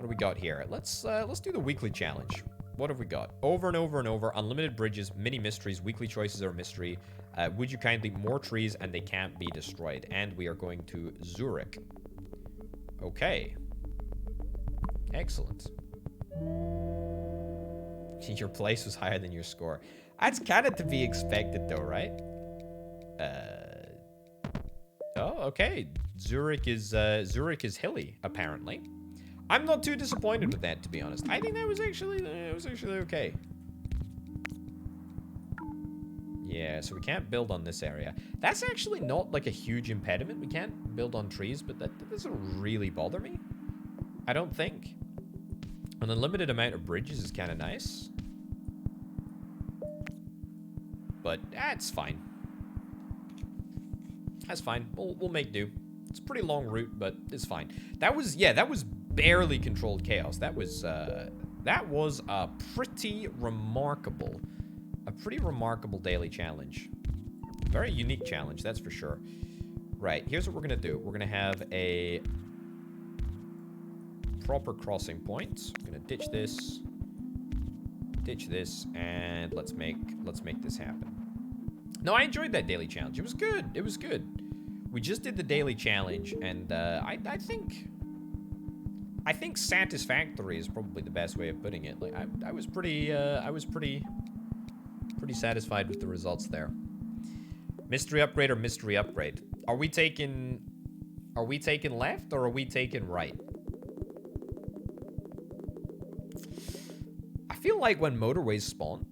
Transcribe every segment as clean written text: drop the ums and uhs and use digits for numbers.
do we got here? Let's do the weekly challenge. What have we got? Over and over and over. Unlimited bridges, mini mysteries, weekly choices are a mystery. Would you kindly more trees and they can't be destroyed. And we are going to Zurich. Okay. Excellent. Your place was higher than your score. That's kind of to be expected though, right? Oh, okay. Zurich is hilly, apparently. I'm not too disappointed with that, to be honest. I think that was actually okay. Yeah, so we can't build on this area. That's actually not like a huge impediment. We can't build on trees, but that doesn't really bother me. I don't think. An unlimited amount of bridges is kind of nice. But that's fine. That's fine. We'll make do. It's a pretty long route, but it's fine. That was barely controlled chaos. That was a pretty remarkable daily challenge. Very unique challenge, that's for sure. Right, here's what we're gonna do. We're gonna have a proper crossing point. I'm gonna ditch this, and let's make this happen. No, I enjoyed that daily challenge. It was good. It was good. We just did the daily challenge, and I think satisfactory is probably the best way of putting it. Like I was pretty satisfied with the results there. Mystery upgrade or mystery upgrade? Are we taking left or are we taking right? I feel like when motorways spawn,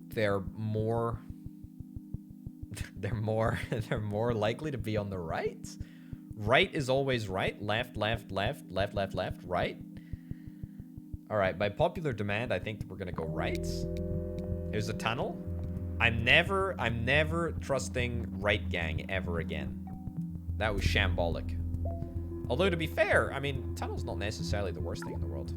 they're more likely to be on the right. Right is always right. Left, right. All right, by popular demand, I think we're gonna go right. There's a tunnel. I'm never trusting right gang ever again. That was shambolic. Although to be fair, I mean, tunnel's not necessarily the worst thing in the world.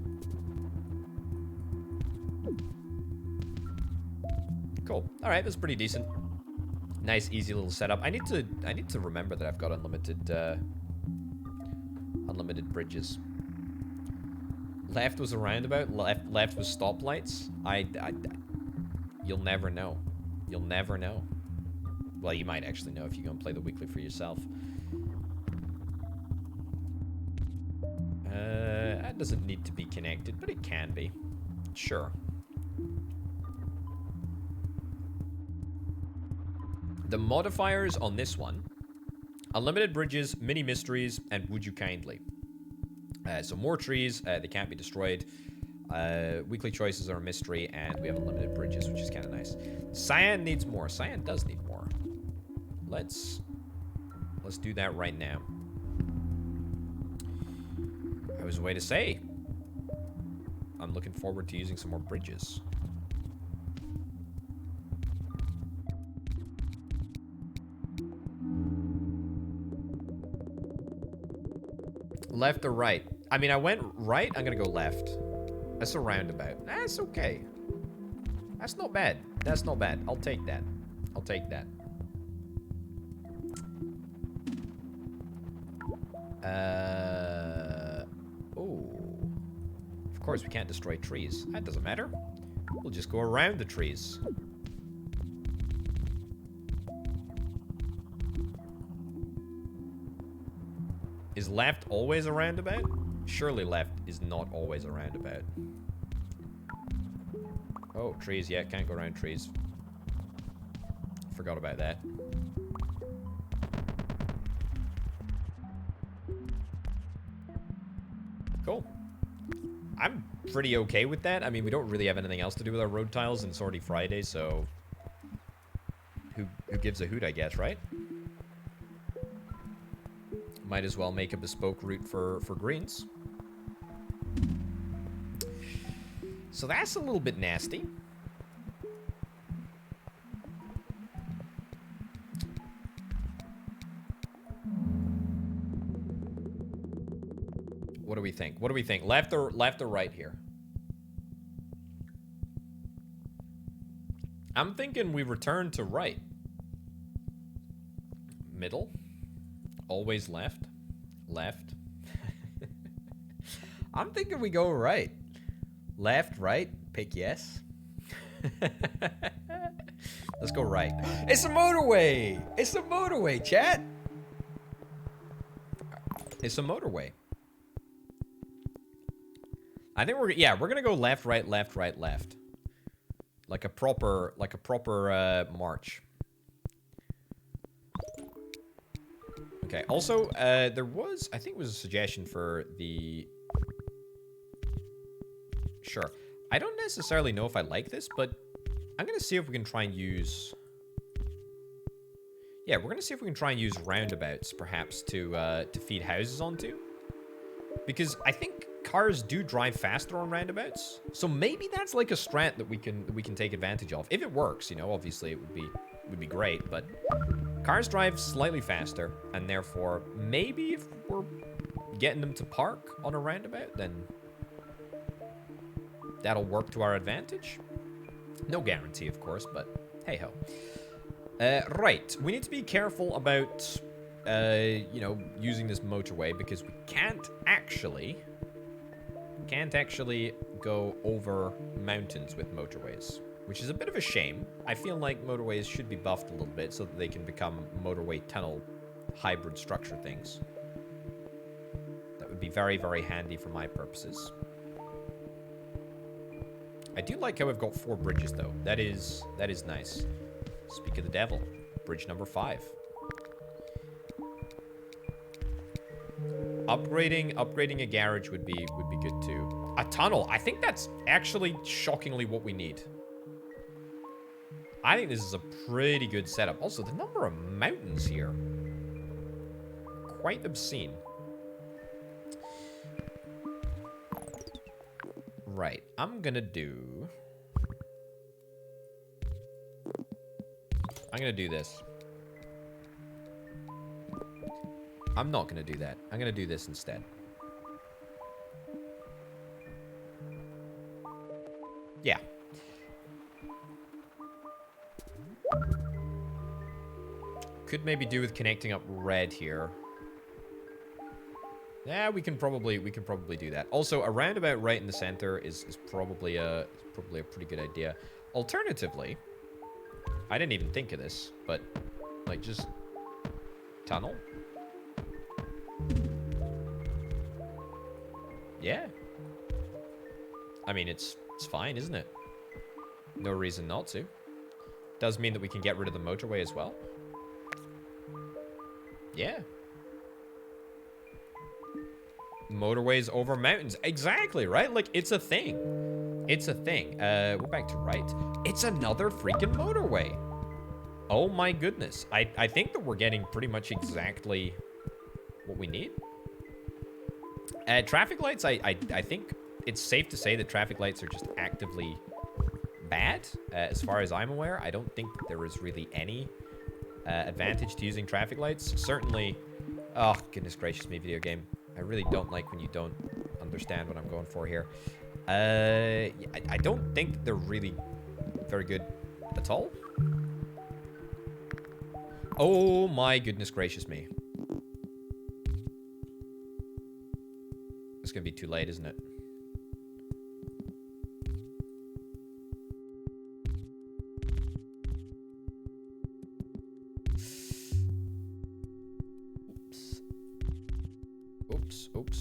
Cool. All right, that's pretty decent. Nice, easy little setup. I need to remember that I've got unlimited bridges. Left was a roundabout. Left was stoplights. You'll never know. You'll never know. Well, you might actually know if you go and play the weekly for yourself. That doesn't need to be connected, but it can be. Sure. The modifiers on this one: unlimited bridges, mini mysteries, and would you kindly. So more trees, they can't be destroyed. Weekly choices are a mystery, and we have unlimited bridges, which is kind of nice. Cyan needs more. Cyan does need more. Let's do that right now. I was a way to say, I'm looking forward to using some more bridges. Left or right? I mean, I went right. I'm gonna go left. That's a roundabout. That's okay. That's not bad. That's not bad. I'll take that. I'll take that. Oh. Of course, we can't destroy trees. That doesn't matter. We'll just go around the trees. Is left always a roundabout? Surely left is not always a roundabout. Oh, trees. Yeah, can't go around trees. Forgot about that. Cool. I'm pretty okay with that. I mean, we don't really have anything else to do with our road tiles, and it's already Friday, so... Who gives a hoot, I guess, right? Might as well make a bespoke route for greens. So that's a little bit nasty. What do we think? What do we think? Left or right here? I'm thinking we return to right. Middle. Always left. Left. I'm thinking we go right. Left, right, pick yes. Let's go right. It's a motorway! It's a motorway, chat! It's a motorway. I think we're gonna go left, right, left, right, left. Like a proper march. Okay, also, there was, I think it was a suggestion for the... Sure. I don't necessarily know if I like this, but I'm gonna see if we can try and use... Yeah, we're gonna see if we can try and use roundabouts, perhaps, to feed houses onto. Because I think cars do drive faster on roundabouts, so maybe that's like a strat that we can take advantage of. If it works, you know, obviously it would be great, but cars drive slightly faster, and therefore, maybe if we're getting them to park on a roundabout, then that'll work to our advantage. No guarantee, of course, but hey-ho. Right, we need to be careful about, you know, using this motorway, because we can't actually go over mountains with motorways, which is a bit of a shame. I feel like motorways should be buffed a little bit so that they can become motorway tunnel hybrid structure things. That would be very, very handy for my purposes. I do like how we've got 4 bridges, though. That is nice. Speak of the devil. Bridge number 5. Upgrading a garage would be good too. A tunnel. I think that's actually shockingly what we need. I think this is a pretty good setup. Also, the number of mountains here. Quite obscene. Right. I'm gonna do this. I'm not gonna do that. I'm gonna do this instead. Yeah. Could maybe do with connecting up red here. Yeah, we can probably do that. Also, a roundabout right in the center is probably a pretty good idea. Alternatively, I didn't even think of this, but like just tunnel. Yeah. I mean, it's fine, isn't it? No reason not to. Does mean that we can get rid of the motorway as well. Yeah. Motorways over mountains. Exactly, right? Like, it's a thing. It's a thing. We're back to right. It's another freaking motorway. Oh my goodness. I think that we're getting pretty much exactly what we need. Traffic lights, I think it's safe to say that traffic lights are just actively bad. As far as I'm aware, I don't think that there is really any advantage to using traffic lights. Certainly, oh, goodness gracious me, video game. I really don't like when you don't understand what I'm going for here. I don't think they're really very good at all. Oh my goodness gracious me. It's gonna be too late, isn't it?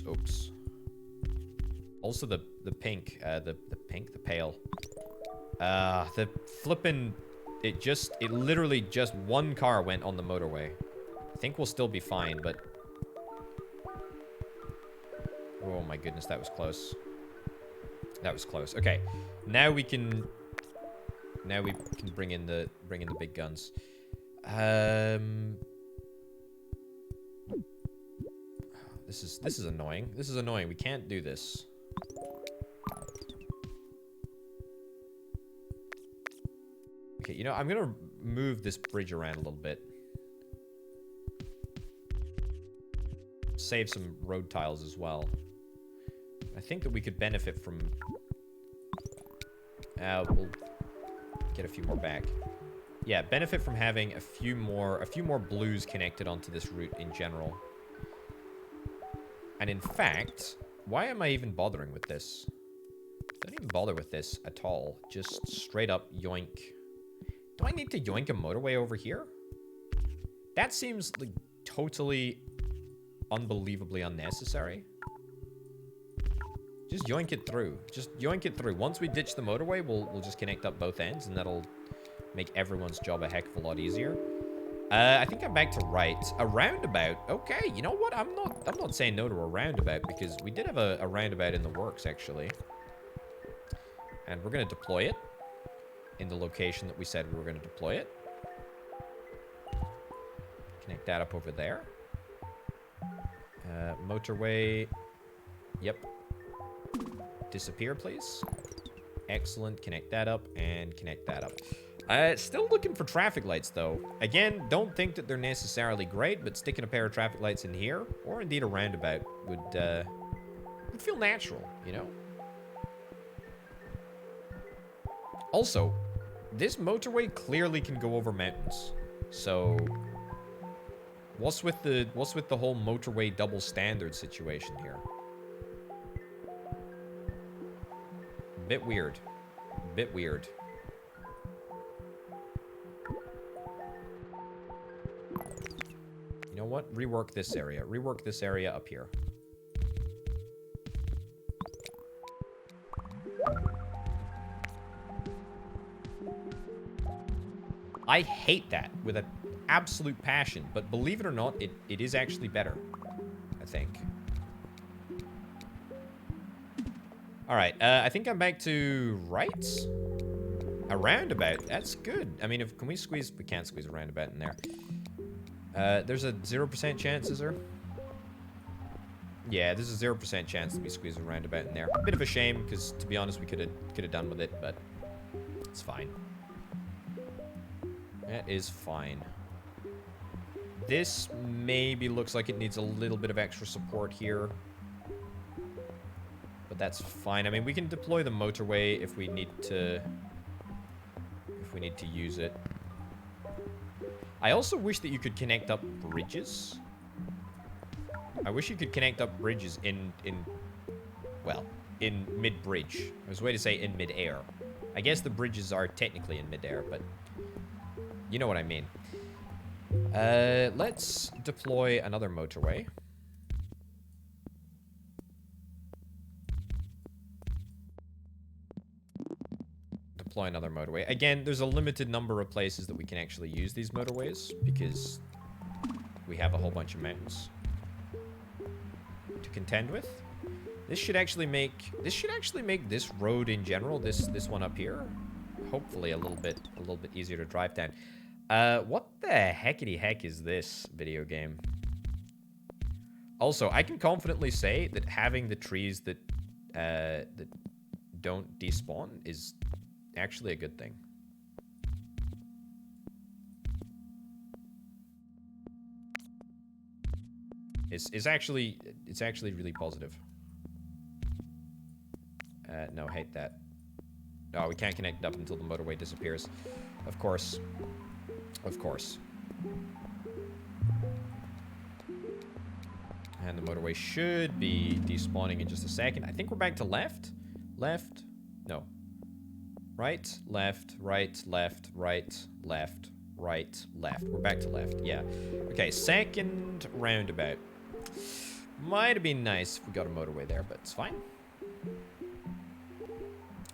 Oops. Also the pink, the pale. The flippin', it literally just one car went on the motorway. I think we'll still be fine, but oh my goodness, that was close. That was close. Okay, now we can bring in the big guns. This is annoying. This is annoying. We can't do this. Okay, you know, I'm gonna move this bridge around a little bit. Save some road tiles as well. I think that we could benefit from... we'll get a few more back. Yeah, benefit from having a few more blues connected onto this route in general. And in fact, Why am I even bothering with this? Don't even bother with this at all. Just straight up yoink. Do I need to yoink a motorway over here? That seems like totally unbelievably unnecessary. Just yoink it through. Just yoink it through. Once we ditch the motorway, we'll just connect up both ends, and that'll make everyone's job a heck of a lot easier. I think I'm back to right. A roundabout. Okay, you know what? I'm not saying no to a roundabout, because we did have a roundabout in the works, actually. And we're going to deploy it in the location that we said we were going to deploy it. Connect that up over there. Motorway. Yep. Disappear, please. Excellent. Connect that up and connect that up. Still looking for traffic lights, though. Again, don't think that they're necessarily great, but sticking a pair of traffic lights in here, or indeed a roundabout, would feel natural, you know? Also, this motorway clearly can go over mountains. So, what's with the whole motorway double standard situation here? Bit weird. Bit weird. You know what? Rework this area. Rework this area up here. I hate that with an absolute passion, but believe it or not, it is actually better, I think. Alright, I think I'm back to right? A roundabout, that's good. I mean, can we squeeze? We can't squeeze a roundabout in there. There's a 0% chance, is there? Yeah, there's a 0% chance that we squeeze a roundabout in there. A bit of a shame, because to be honest, we could have done with it, but it's fine. That is fine. This maybe looks like it needs a little bit of extra support here. But that's fine. I mean, we can deploy the motorway if we need to use it. I also wish that you could connect up bridges. I wish you could connect up bridges in mid-bridge. I was going to say in mid-air. I guess the bridges are technically in mid-air, but you know what I mean. Let's deploy another motorway. Deploy another motorway. Again, there's a limited number of places that we can actually use these motorways because we have a whole bunch of mountains to contend with. This should actually make this road in general, this one up here, hopefully a little bit easier to drive down. What the heckity heck is this video game? Also, I can confidently say that having the trees that don't despawn is actually a good thing. It's actually really positive. No, hate that. Oh, we can't connect it up until the motorway disappears. Of course. Of course. And the motorway should be despawning in just a second. I think we're back to left. Left. No. Right, left, right, left, right, left, right, left. We're back to left, yeah. Okay, second roundabout. Might have been nice if we got a motorway there, but it's fine.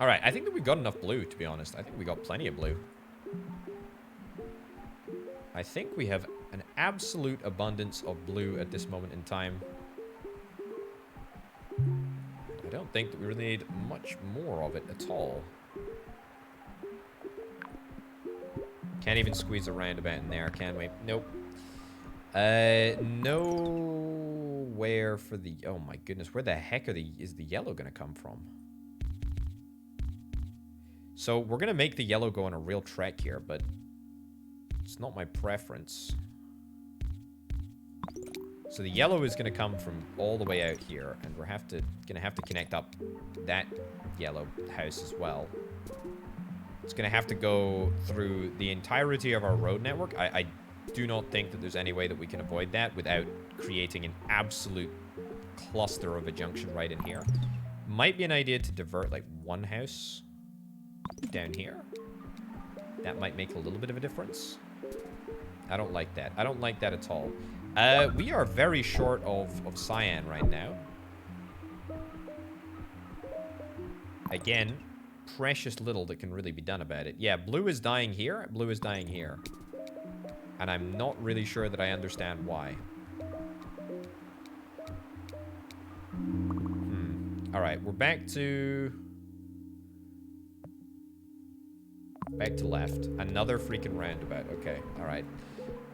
Alright, I think that we got enough blue, to be honest. I think we got plenty of blue. I think we have an absolute abundance of blue at this moment in time. I don't think that we really need much more of it at all. Can't even squeeze a roundabout in there, can we? Nope. Nowhere for the... Oh my goodness, where the heck is the yellow gonna come from? So we're gonna make the yellow go on a real trek here, but it's not my preference. So the yellow is gonna come from all the way out here, and we're gonna have to connect up that yellow house as well. It's gonna have to go through the entirety of our road network. I do not think that there's any way that we can avoid that without creating an absolute cluster of a junction right in here. Might be an idea to divert like one house down here. That might make a little bit of a difference. I don't like that. I don't like that at all. We are very short of Cyan right now. Again, precious little that can really be done about it. Yeah, blue is dying here. Blue is dying here. And I'm not really sure that I understand why. Alright, we're back to left. Another freaking roundabout. Okay, alright.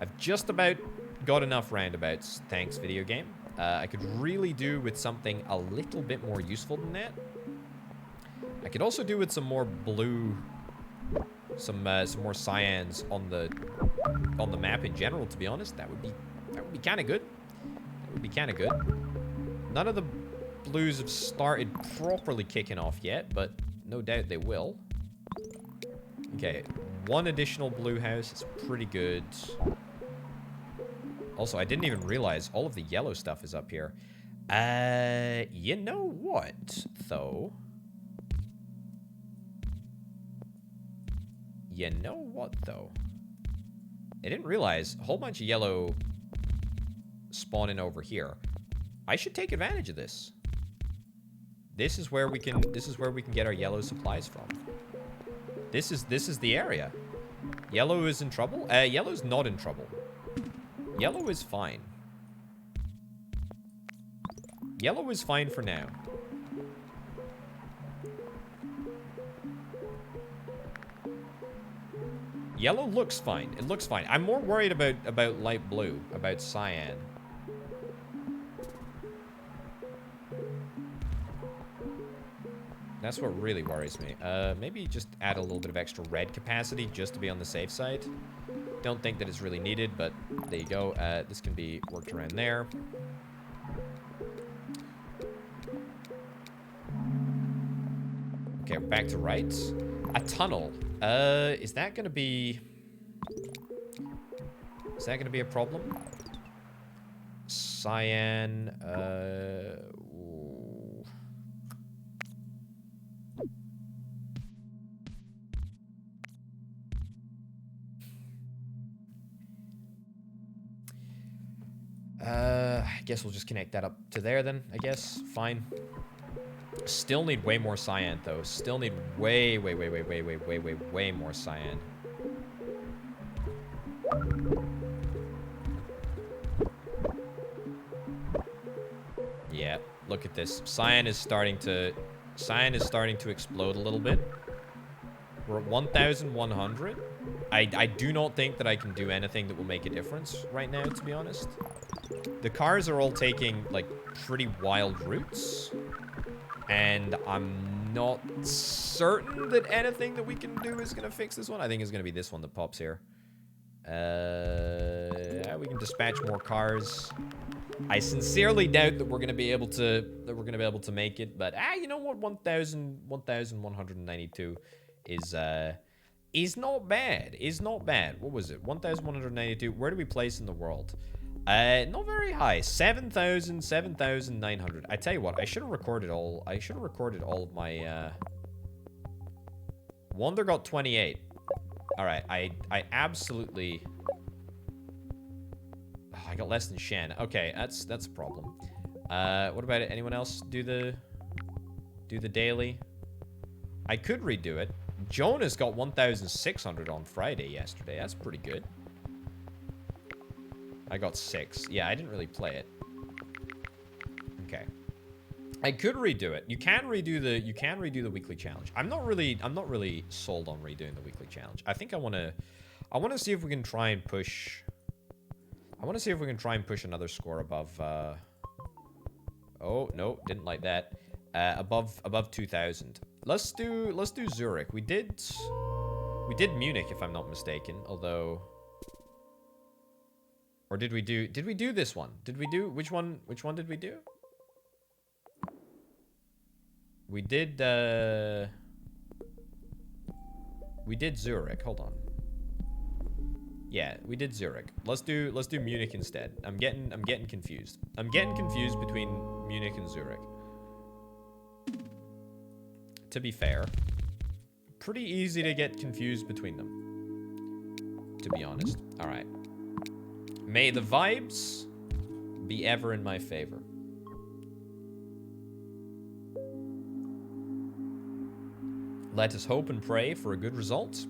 I've just about got enough roundabouts. Thanks, video game. I could really do with something a little bit more useful than that. I could also do with some more blue, some more cyans on the map in general. To be honest, that would be kind of good. That would be kind of good. None of the blues have started properly kicking off yet, but no doubt they will. Okay, one additional blue house is pretty good. Also, I didn't even realize all of the yellow stuff is up here. You know what, though? You know what, though? I didn't realize a whole bunch of yellow spawning over here. I should take advantage of this. This is where we can get our yellow supplies from. This is the area. Yellow is in trouble? Yellow's not in trouble. Yellow is fine. Yellow is fine for now. Yellow looks fine. It looks fine. I'm more worried about light blue, about cyan. That's what really worries me. Maybe just add a little bit of extra red capacity just to be on the safe side. Don't think that it's really needed, but there you go. This can be worked around there. Okay, we're back to right. A tunnel. Is that gonna be a problem? Cyan, ooh. I guess we'll just connect that up to there then, I guess. Fine. Still need way more cyan, though. Still need way more cyan. Yeah, look at this. Cyan is starting to explode a little bit. We're at 1,100. I do not think that I can do anything that will make a difference right now, to be honest. The cars are all taking, like, pretty wild routes. And I'm not certain that anything that we can do is going to fix this one. I think it's going to be this one that pops here. We can dispatch more cars. I sincerely doubt that we're going to be able to make it, but you know what? 1,192 is not bad. Is not bad. What was it? 1,192. Where do we place in the world? Not very high. 7,000, 7,900. I tell you what, I should have recorded all of my, Wonder got 28. Alright, I absolutely... Oh, I got less than Shen. Okay, that's a problem. What about it? Anyone else do the daily? I could redo it. Jonas got 1,600 on Friday yesterday. That's pretty good. I got 6. Yeah, I didn't really play it. Okay. I could redo it. You can redo the weekly challenge. I'm not really sold on redoing the weekly challenge. I think I want to see if we can try and push another score above oh, no, didn't like that. Above 2,000. Let's do Zurich. We did Munich, if I'm not mistaken, although... Or did we do this one? Which one did we do? We did Zurich. Hold on. Yeah, we did Zurich. Let's do Munich instead. I'm getting confused. I'm getting confused between Munich and Zurich. To be fair, pretty easy to get confused between them, to be honest. All right. May the vibes be ever in my favor. Let us hope and pray for a good result.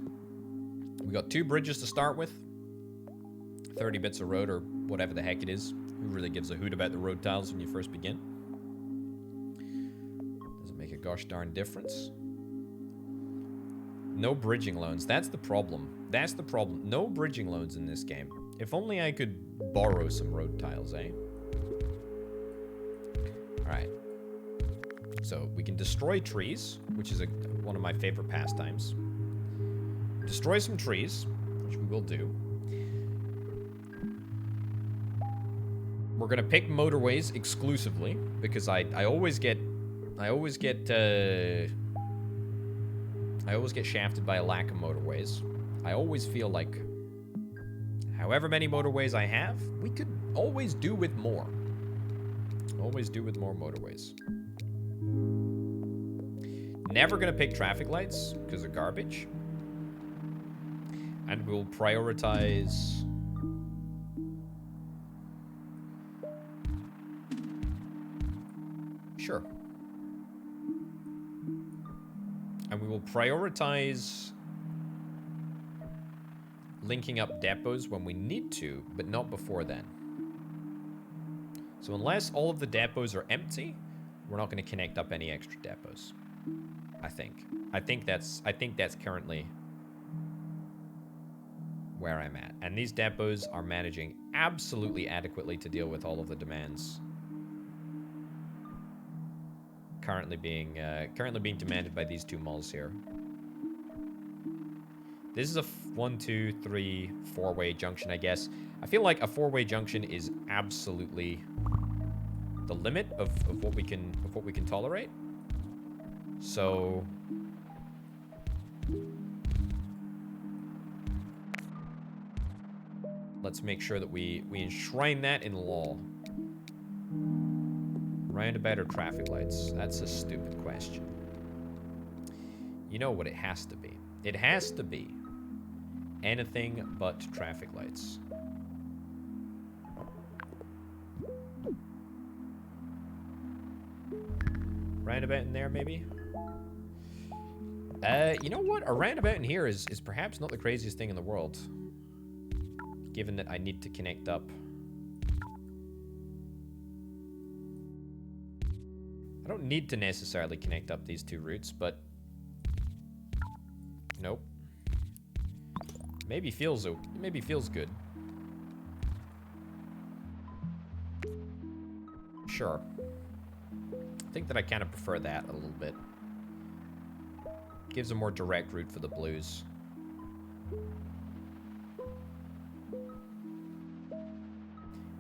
We got 2 bridges to start with. 30 bits of road or whatever the heck it is. Who really gives a hoot about the road tiles when you first begin? Doesn't make a gosh darn difference. No bridging loans. That's the problem. That's the problem. No bridging loans in this game. If only I could borrow some road tiles, eh? Alright. So, we can destroy trees, which is one of my favorite pastimes. Destroy some trees, which we will do. We're gonna pick motorways exclusively, because I always get shafted by a lack of motorways. I always feel like however many motorways I have, we could always do with more. Always do with more motorways. Never gonna pick traffic lights, because they're garbage. And we'll prioritize... Sure. And we will prioritize linking up depots when we need to, but not before then. So unless all of the depots are empty, we're not going to connect up any extra depots. I think. I think that's currently where I'm at. And these depots are managing absolutely adequately to deal with all of the demands currently being demanded by these 2 malls here. This is a 1, 2, 3, 4-way junction, I guess. I feel like a 4-way junction is absolutely the limit of what we can tolerate. So let's make sure that we enshrine that in law. Roundabout or traffic lights? That's a stupid question. You know what it has to be. It has to be anything but traffic lights. Roundabout in there, maybe? You know what? A roundabout in here is perhaps not the craziest thing in the world. Given that I need to connect up. I don't need to necessarily connect up these 2 routes, but... Nope. Maybe feels good. Sure. I think that I kind of prefer that a little bit. Gives a more direct route for the blues.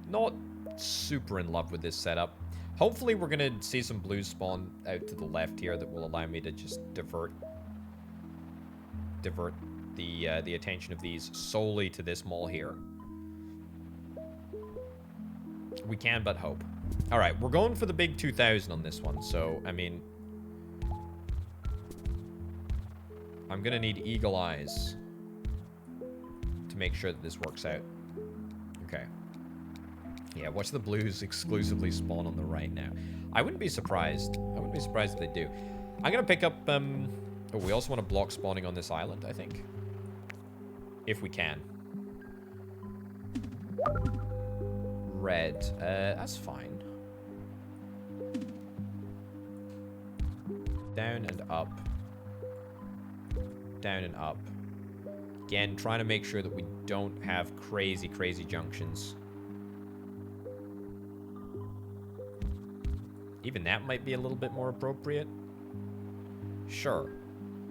Not super in love with this setup. Hopefully we're gonna see some blues spawn out to the left here that will allow me to just divert the attention of these solely to this mall here. We can but hope. Alright, we're going for the big 2000 on this one, so, I mean... I'm gonna need eagle eyes to make sure that this works out. Okay. Yeah, watch the blues exclusively spawn on the right now. I wouldn't be surprised. I wouldn't be surprised if they do. I'm gonna pick up, oh, we also want to block spawning on this island, I think. If we can. Red. That's fine. Down and up. Down and up. Again, trying to make sure that we don't have crazy, crazy junctions. Even that might be a little bit more appropriate. Sure.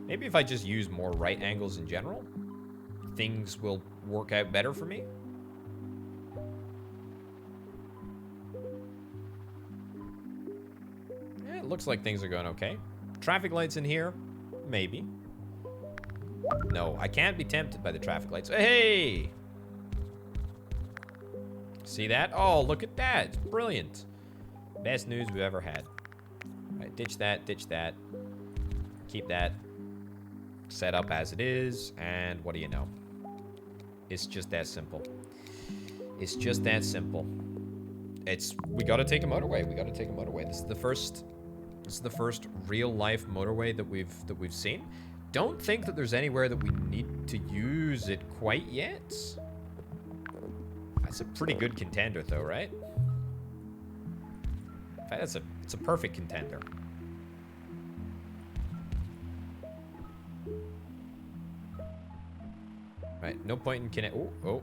Maybe if I just use more right angles in general, things will work out better for me. Yeah, it looks like things are going okay. Traffic lights in here? Maybe. No, I can't be tempted by the traffic lights. Hey! See that? Oh, look at that. It's brilliant. Best news we've ever had. Right, ditch that, ditch that. Keep that set up as it is, and what do you know? It's just that simple. It's just that simple. We gotta take a motorway. We gotta take a motorway. This is the first real life motorway that we've seen. Don't think that there's anywhere that we need to use it quite yet. That's a pretty good contender though, right? In fact, it's a perfect contender. Right, no point in connect. Oh.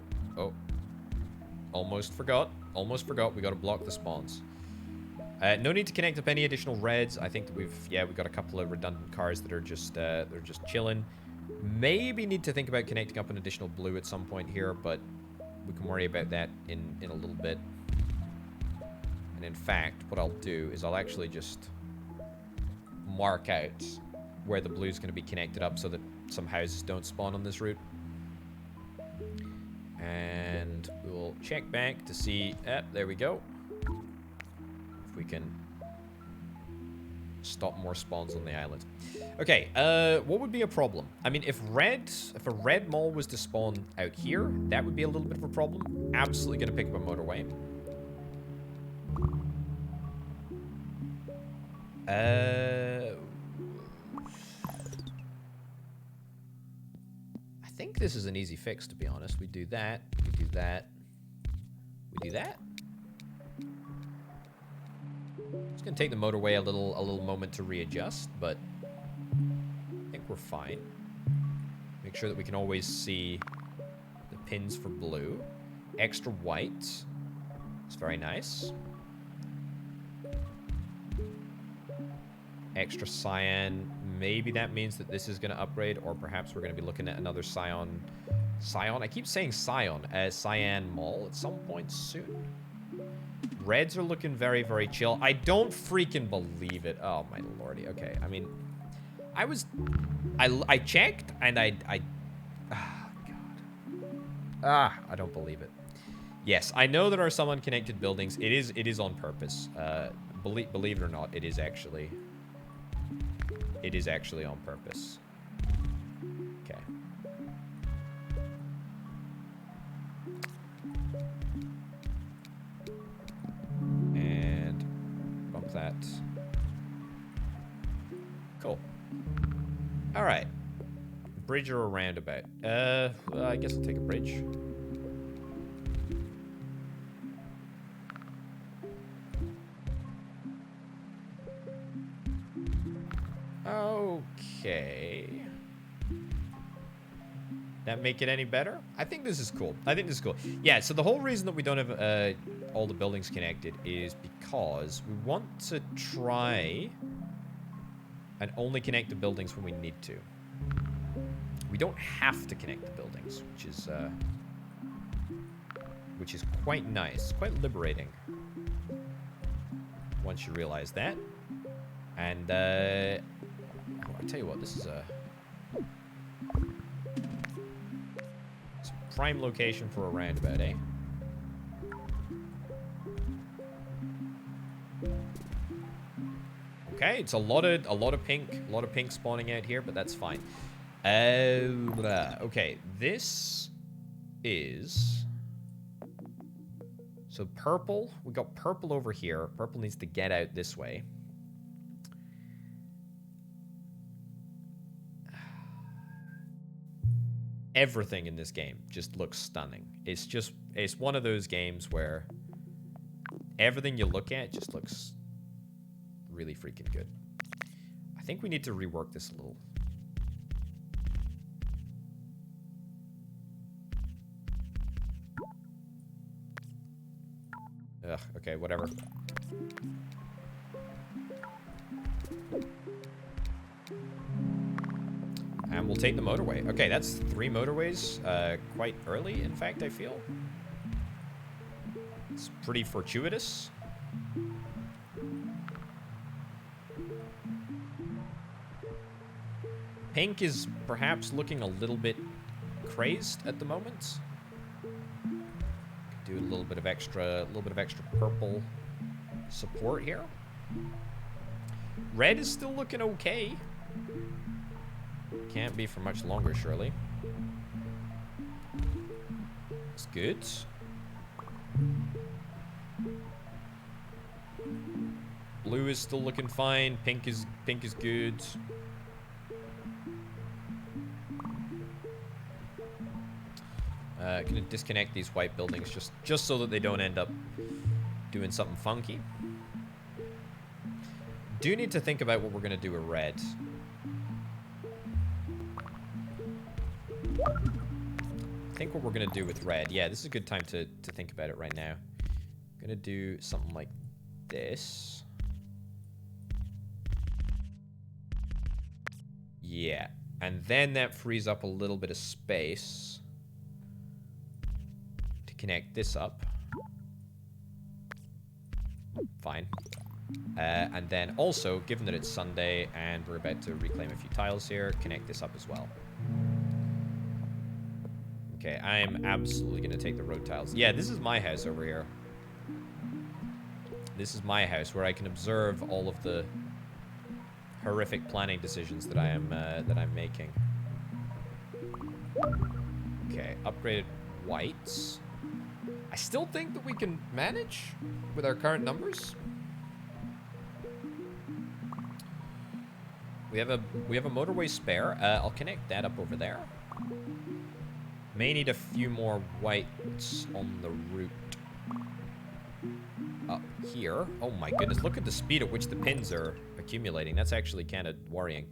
Almost forgot. Almost forgot. We got to block the spawns. No need to connect up any additional reds. I think that we've got a couple of redundant cars that are just they're just chilling. Maybe need to think about connecting up an additional blue at some point here, but we can worry about that in a little bit. And in fact, what I'll do is I'll actually just mark out where the blue is going to be connected up so that some houses don't spawn on this route. And we'll check back to see, there we go. If we can stop more spawns on the island. Okay, what would be a problem? I mean, if a red mall was to spawn out here, that would be a little bit of a problem. Absolutely gonna pick up a motorway. I think this is an easy fix, to be honest. We do that, we do that, we do that. It's gonna take the motorway a little moment to readjust, but I think we're fine. Make sure that we can always see the pins for blue. Extra white. It's very nice. Extra cyan. Maybe that means that this is going to upgrade, or perhaps we're going to be looking at another Cyan. I keep saying Cyan as Cyan Mall at some point soon. Reds are looking very, very chill. I don't freaking believe it. Oh, my lordy. Okay, I mean, I checked, and I God. I don't believe it. Yes, I know there are some unconnected buildings. It is on purpose. Believe it or not, it is actually on purpose. Okay. And bump that. Cool. All right. Bridge or a roundabout? I guess I'll take a bridge. Okay. That make it any better? I think this is cool. Yeah, so the whole reason that we don't have all the buildings connected is because we want to try and only connect the buildings when we need to. We don't have to connect the buildings, which is quite nice, quite liberating once you realize that. And I'll tell you what, this is it's a prime location for a roundabout, eh? Okay, it's a lot of pink spawning out here, but that's fine. Okay, this is so purple. We got purple over here. Purple needs to get out this way. Everything in this game just looks stunning. It's one of those games where everything you look at just looks really freaking good. I think we need to rework this a little. Ugh, okay, whatever. And we'll take the motorway. Okay, that's 3 motorways. Quite early, in fact, I feel. It's pretty fortuitous. Pink is perhaps looking a little bit crazed at the moment. Do a little bit of extra purple. support here. Red is still looking okay. Can't be for much longer, surely. It's good. Blue is still looking fine. Pink is good. Gonna disconnect these white buildings just so that they don't end up doing something funky. Do need to think about what we're gonna do with red. I think what we're gonna do with red. Yeah, this is a good time to think about it right now. I'm gonna do something like this. Yeah, and then that frees up a little bit of space to connect this up. Fine. And then also, given that it's Sunday and we're about to reclaim a few tiles here, connect this up as well. Okay, I am absolutely going to take the road tiles. Yeah, this is my house over here. This is my house where I can observe all of the horrific planning decisions that I'm making. Okay, upgraded whites. I still think that we can manage with our current numbers. We have a motorway spare. I'll connect that up over there. May need a few more whites on the route up here. Oh my goodness, look at the speed at which the pins are accumulating. That's actually kind of worrying.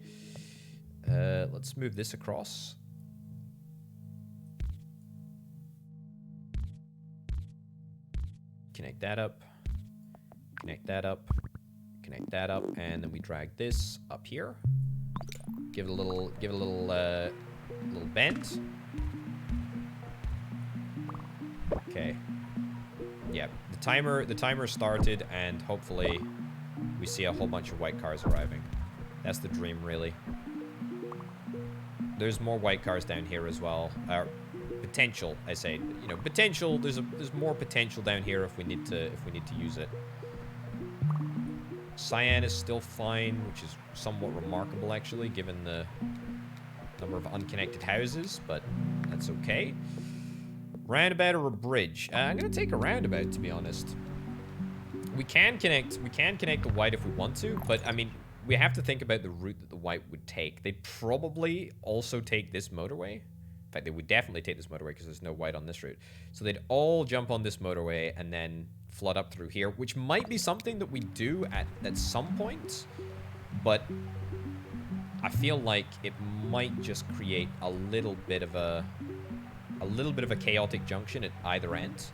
Let's move this across. Connect that up. Connect that up. Connect that up, and then we drag this up here. Give it a little bend. Okay. Yeah, the timer started, and hopefully we see a whole bunch of white cars arriving. That's the dream, really. There's more white cars down here as well. Potential, I say. You know, potential. There's more potential down here if we need to use it. Cyan is still fine, which is somewhat remarkable, actually, given the number of unconnected houses, but that's okay. Roundabout or a bridge? I'm gonna take a roundabout, to be honest. We can connect the white if we want to, but I mean, we have to think about the route that the white would take. They'd probably also take this motorway. In fact, they would definitely take this motorway because there's no white on this route. So they'd all jump on this motorway and then flood up through here, which might be something that we do at some point, but I feel like it might just create a little bit of a chaotic junction at either end.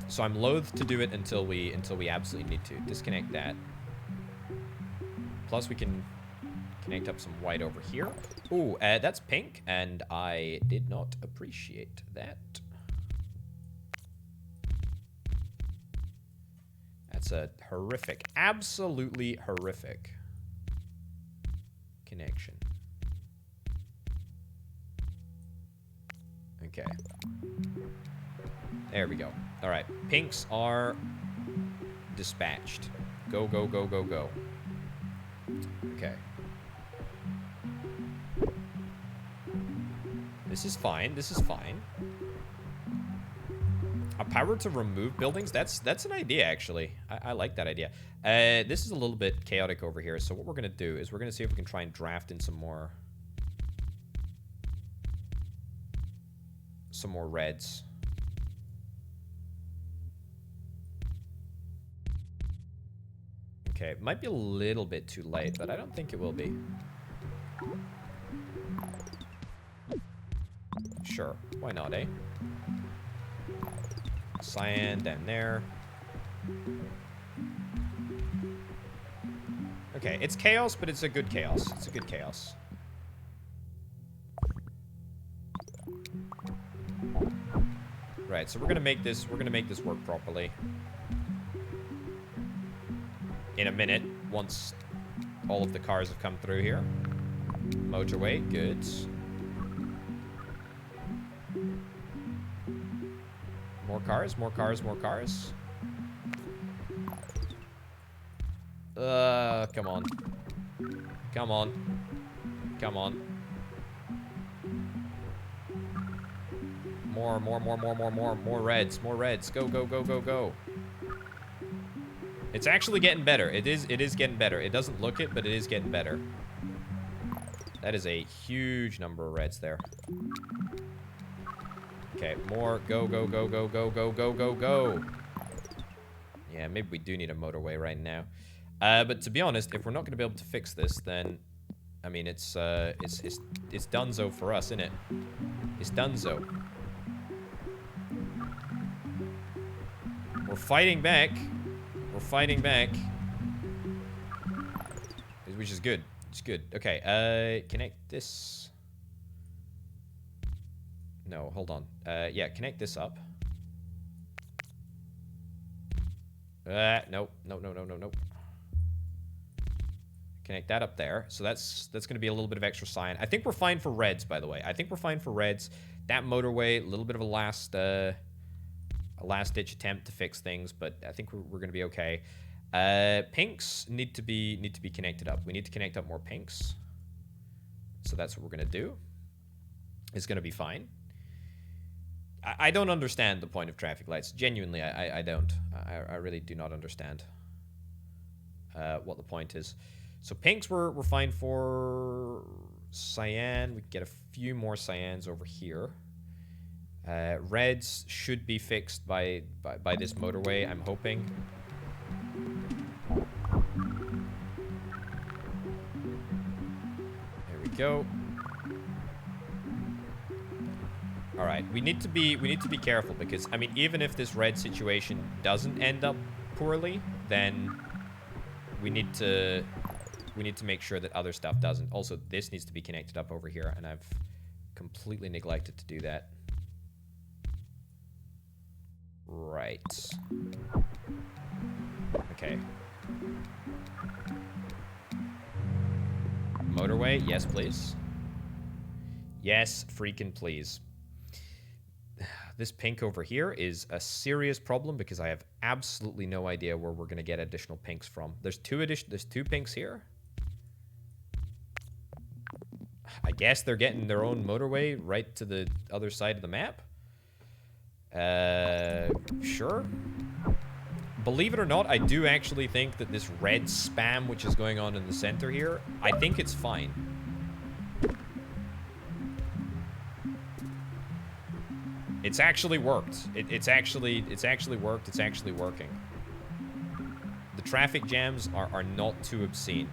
So I'm loath to do it until we absolutely need to. Disconnect that. Plus we can connect up some white over here. Ooh, that's pink, and I did not appreciate that. That's a horrific, absolutely horrific connection. Okay. There we go. All right. Pinks are dispatched. Go, go, go, go, go. Okay. This is fine. This is fine. A power to remove buildings? That's an idea, actually. I like that idea. This is a little bit chaotic over here, so what we're going to do is we're going to see if we can try and draft in some more reds. Okay, it might be a little bit too late, but I don't think it will be. Sure, why not, eh? Cyan down there. Okay, it's chaos, but it's a good chaos. It's a good chaos. Right, so we're gonna make this work properly. In a minute, once all of the cars have come through here. Motorway, good. More cars, more cars, more cars. Come on. Come on. Come on. More reds. More reds. Go, go, go, go, go. It's actually getting better. It is getting better. It doesn't look it, but it is getting better. That is a huge number of reds there. Okay, more. Go, go, go, go, go, go, go, go, go. Yeah, maybe we do need a motorway right now. But to be honest, if we're not going to be able to fix this, then, I mean, it's donezo for us, isn't it? It's donezo. We're fighting back. We're fighting back. Which is good. It's good. Okay, connect this. No, hold on. Yeah, connect this up. Nope. No. Connect that up there. So that's going to be a little bit of extra cyan. I think we're fine for reds, by the way. I think we're fine for reds. That motorway, a little bit of a last-ditch attempt to fix things, but I think we're going to be okay. Pinks need to be connected up. We need to connect up more pinks. So that's what we're going to do. It's going to be fine. I don't understand the point of traffic lights. Genuinely, I don't. I really do not understand what the point is. So pinks we're fine for. Cyan, we can get a few more cyans over here. Reds should be fixed by this motorway, I'm hoping. There we go. All right, we need to be careful because, I mean, even if this red situation doesn't end up poorly, then we need to make sure that other stuff doesn't. Also, this needs to be connected up over here, and I've completely neglected to do that. Right. Okay. Motorway, yes, please. Yes, freaking please. This pink over here is a serious problem because I have absolutely no idea where we're going to get additional pinks from. There's two pinks here. I guess they're getting their own motorway right to the other side of the map. Sure. Believe it or not, I do actually think that this red spam which is going on in the center here, I think it's fine. It's actually worked. It's actually worked. It's actually working. The traffic jams are not too obscene.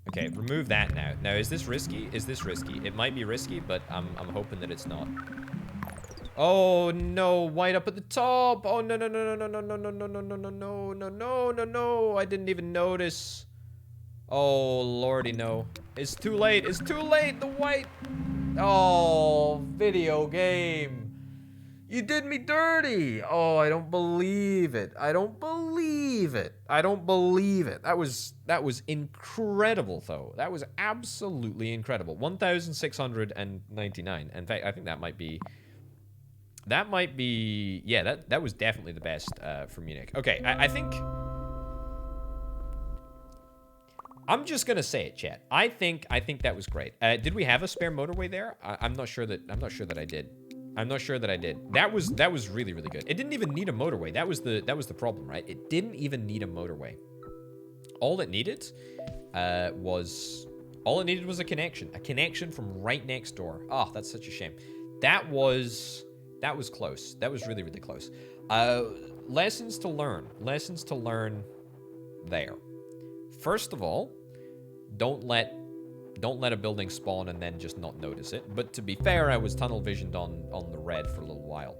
Okay, remove that now. Now, is this risky? Is this risky? It might be risky, but I'm hoping that it's not. Oh no, white up at the top. Oh no. I didn't even notice. Oh lordy no. It's too late. It's too late. The white. Oh, video game. You did me dirty. Oh, I don't believe it. I don't believe it. I don't believe it. That was incredible, though. That was absolutely incredible. 1,699. In fact, I think that might be, yeah, that was definitely the best for Munich. Okay, I think, I'm just gonna say it, chat. I think that was great. Did we have a spare motorway there? I'm not sure that I did. I'm not sure that I did. That was really, really good. It didn't even need a motorway. That was the problem, right? It didn't even need a motorway. All it needed was a connection from right next door. Oh, that's such a shame. That was close. That was really, really close. Lessons to learn there. First of all, don't let a building spawn and then just not notice it. But to be fair, I was tunnel visioned on the red for a little while.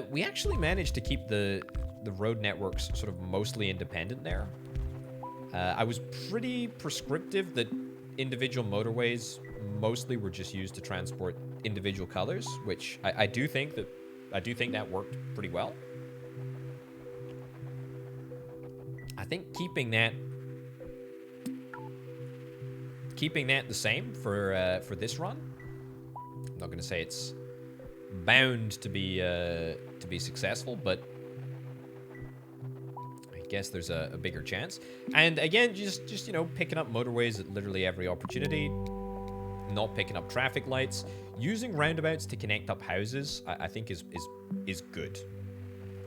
We actually managed to keep the road networks sort of mostly independent there. I was pretty prescriptive that individual motorways mostly were just used to transport individual colors, which I do think that worked pretty well. I think keeping that the same for this run. I'm not going to say it's bound to be successful, but I guess there's a bigger chance. And again, just you know, picking up motorways at literally every opportunity, not picking up traffic lights, using roundabouts to connect up houses, I think is good.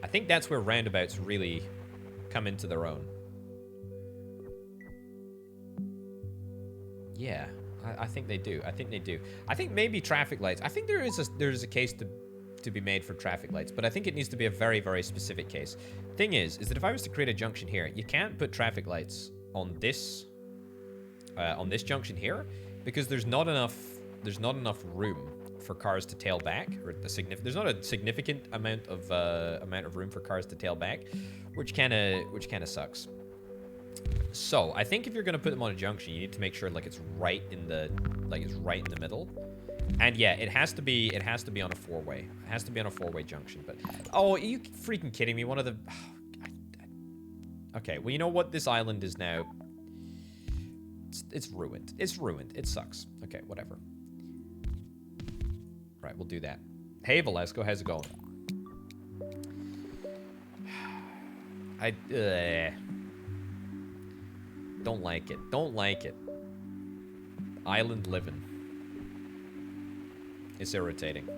I think that's where roundabouts really come into their own. Yeah, I think they do. I think they do. I think maybe traffic lights. I think there is a case to be made for traffic lights, but I think it needs to be a very, very specific case. Thing is that if I was to create a junction here, you can't put traffic lights on this junction here because there's not enough room for cars to tail back, or there's not a significant amount of room for cars to tail back, which kind of sucks. So I think if you're gonna put them on a junction, you need to make sure like it's right in the middle. And yeah, it has to be on a four-way. It has to be on a four-way junction. But oh, are you freaking kidding me? One of the okay, well, you know what? This island is now. It's ruined. It's ruined. It sucks. Okay, whatever. Right, we'll do that. Hey, Velasco, how's it going? Don't like it. Don't like it. Island living. It's irritating.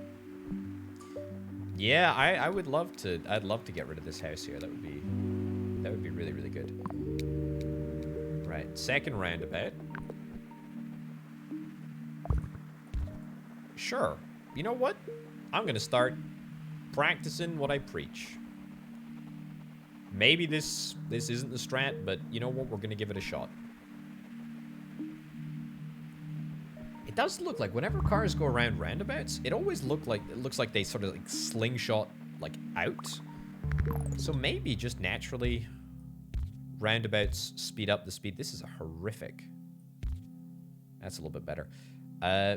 Yeah, I would love to. I'd love to get rid of this house here. That would be really, really good. Right, second roundabout. Sure. You know what? I'm gonna start practicing what I preach. Maybe this isn't the strat, but you know what? We're gonna give it a shot. It does look like whenever cars go around roundabouts, it always looks like they sort of like slingshot like out. So maybe just naturally roundabouts speed up the speed. This is a horrific. That's a little bit better.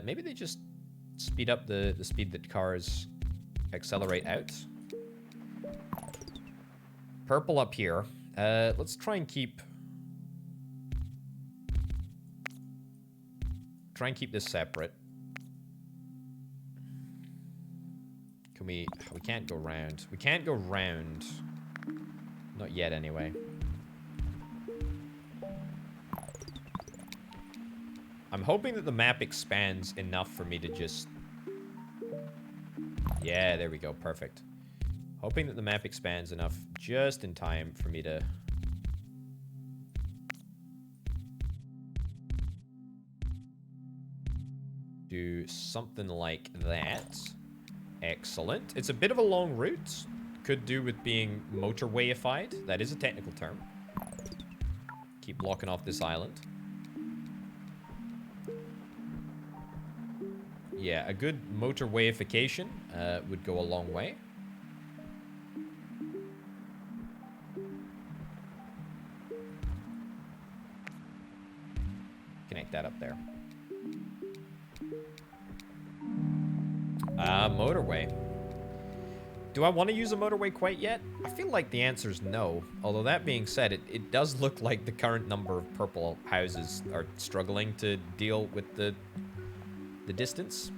Maybe they just speed up the speed that cars accelerate out. Purple up here. Let's try and keep this separate. Can we can't go round. We can't go round. Not yet anyway. I'm hoping that the map expands enough for me to just... Yeah, there we go. Perfect. Hoping that the map expands enough just in time for me to... do something like that. Excellent. It's a bit of a long route. Could do with being motorwayified. That is a technical term. Keep blocking off this island. Yeah, a good motorwayification would go a long way. Connect that up there. Motorway. Do I want to use a motorway quite yet? I feel like the answer is no. Although that being said, it does look like the current number of purple houses are struggling to deal with the distance.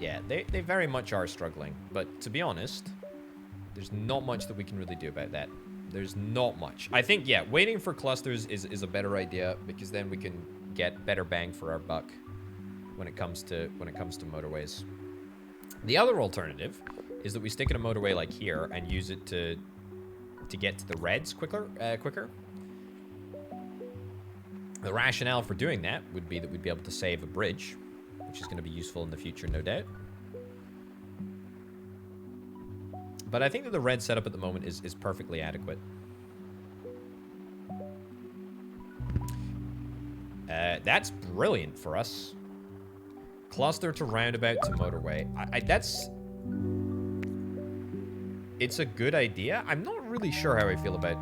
Yeah, they very much are struggling. But to be honest, there's not much that we can really do about that. There's not much. I think, yeah, waiting for clusters is a better idea because then we can get better bang for our buck when it comes to motorways. The other alternative is that we stick in a motorway like here and use it to get to the reds quicker. The rationale for doing that would be that we'd be able to save a bridge, which is going to be useful in the future, no doubt. But I think that the red setup at the moment is perfectly adequate. That's brilliant for us. Cluster to roundabout to motorway. It's a good idea. I'm not really sure how I feel about...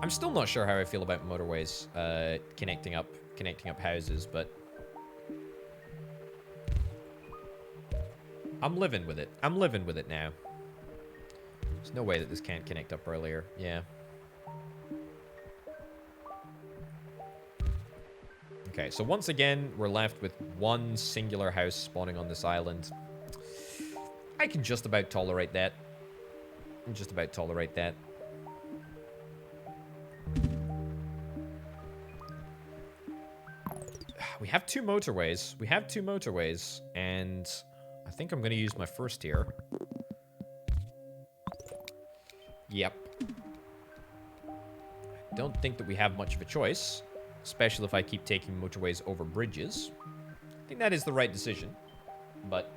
I'm still not sure how I feel about motorways connecting up houses, but... I'm living with it. I'm living with it now. There's no way that this can't connect up earlier. Yeah. Okay, so once again, we're left with one singular house spawning on this island. I can just about tolerate that. Just about tolerate that. We have two motorways. We have two motorways, and I think I'm going to use my first here. Yep. I don't think that we have much of a choice, especially if I keep taking motorways over bridges. I think that is the right decision, but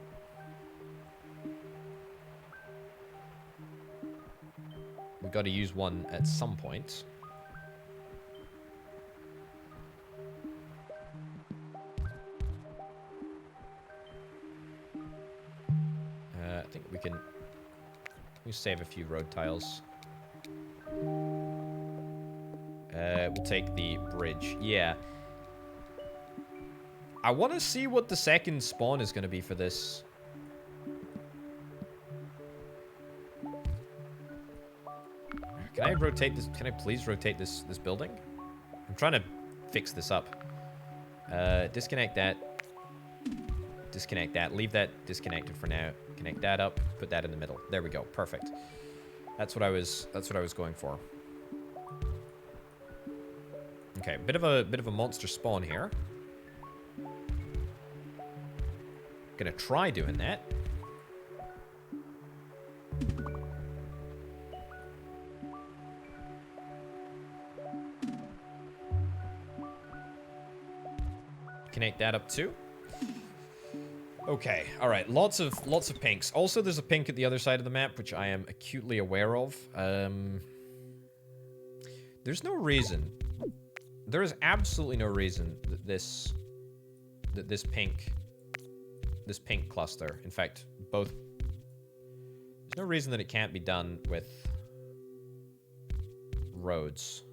we've got to use one at some point. I think we can save a few road tiles. We'll take the bridge. Yeah. I want to see what the second spawn is going to be for this. Can I rotate this? Can I please rotate this building? I'm trying to fix this up. Disconnect that. Disconnect that. Leave that disconnected for now. Connect that up. Put that in the middle. There we go. Perfect. That's what I was going for. Okay, bit of a monster spawn here. Gonna try doing that. Connect that up too. Okay, all right. Lots of pinks. Also, there's a pink at the other side of the map, which I am acutely aware of. There's no reason. There is absolutely no reason that this pink cluster, in fact, both. There's no reason that it can't be done with roads.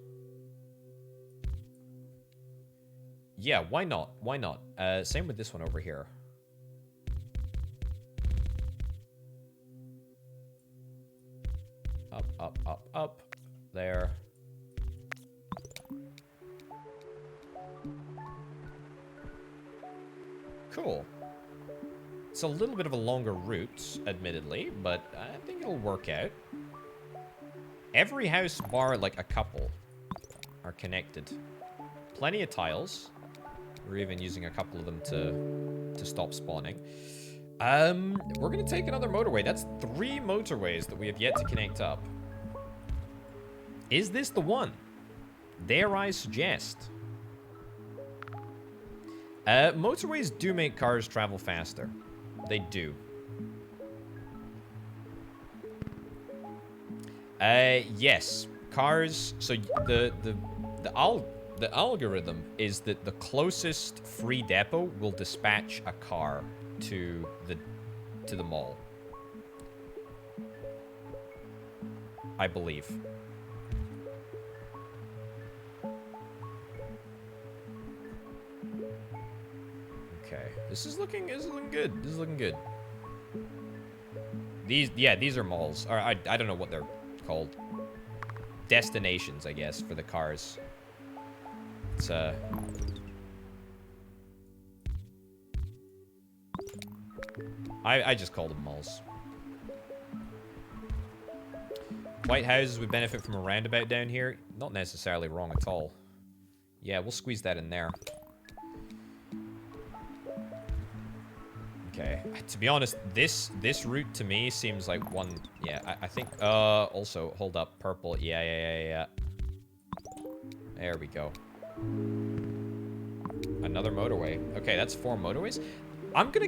Yeah, why not? Why not? Same with this one over here. Up, up, up, up. There. Cool. It's a little bit of a longer route, admittedly, but I think it'll work out. Every house, bar like a couple, are connected. Plenty of tiles. We're even using a couple of them to stop spawning. We're gonna take another motorway. That's 3 motorways that we have yet to connect up. Is this the one? Dare I suggest? Motorways do make cars travel faster. They do. Yes. Cars, so the algorithm is that the closest free depot will dispatch a car to the mall. I believe. Okay, this is looking good. This is looking good. These are malls. Or I don't know what they're called. Destinations, I guess, for the cars. It's I just call them malls. White houses would benefit from a roundabout down here. Not necessarily wrong at all. Yeah, we'll squeeze that in there. Okay. To be honest, this route to me seems like one... Yeah, I think... also, hold up. Purple. Yeah. There we go. Another motorway. Okay, that's 4 motorways. I'm gonna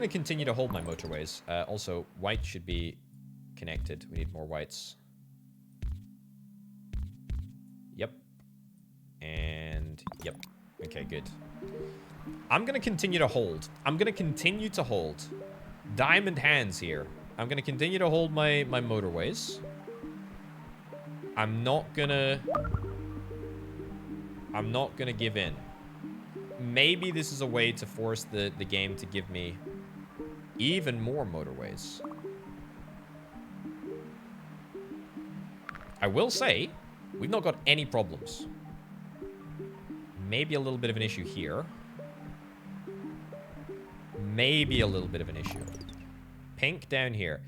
continue to hold my motorways. Also, white should be connected. We need more whites. Yep. And yep. Okay, good. I'm gonna continue to hold. I'm gonna continue to hold. Diamond hands here. I'm gonna continue to hold my motorways. I'm not gonna give in. Maybe this is a way to force the game to give me even more motorways. I will say, we've not got any problems. Maybe a little bit of an issue here. Maybe a little bit of an issue. Pink down here.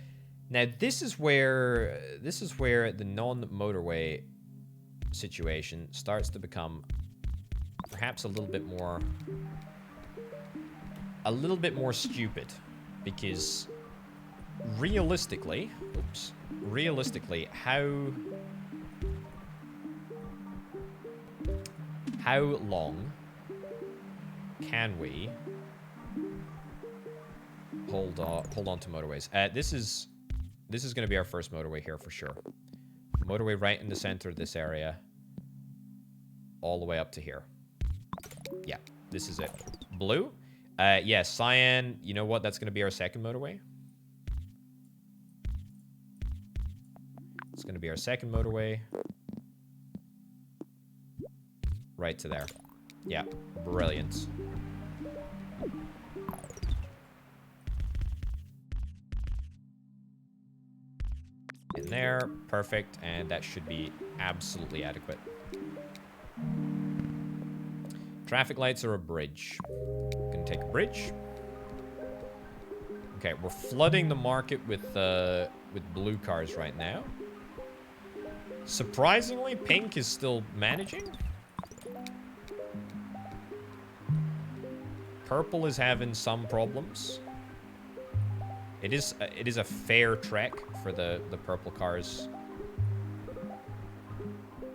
Now this is where the non-motorway situation starts to become perhaps a little bit more stupid, because realistically, how long can we hold on to motorways? This is going to be our first motorway here for sure. Motorway right in the center of this area, all the way up to here. Yeah, this is it. Blue. Yeah, Cyan. You know what? That's going to be our second motorway. It's going to be our second motorway. Right to there. Yeah, brilliant. In there, perfect, and that should be absolutely adequate. Traffic lights are a bridge. Gonna take a bridge. Okay, we're flooding the market with blue cars right now. Surprisingly, pink is still managing. Purple is having some problems. It is a fair trek for the purple cars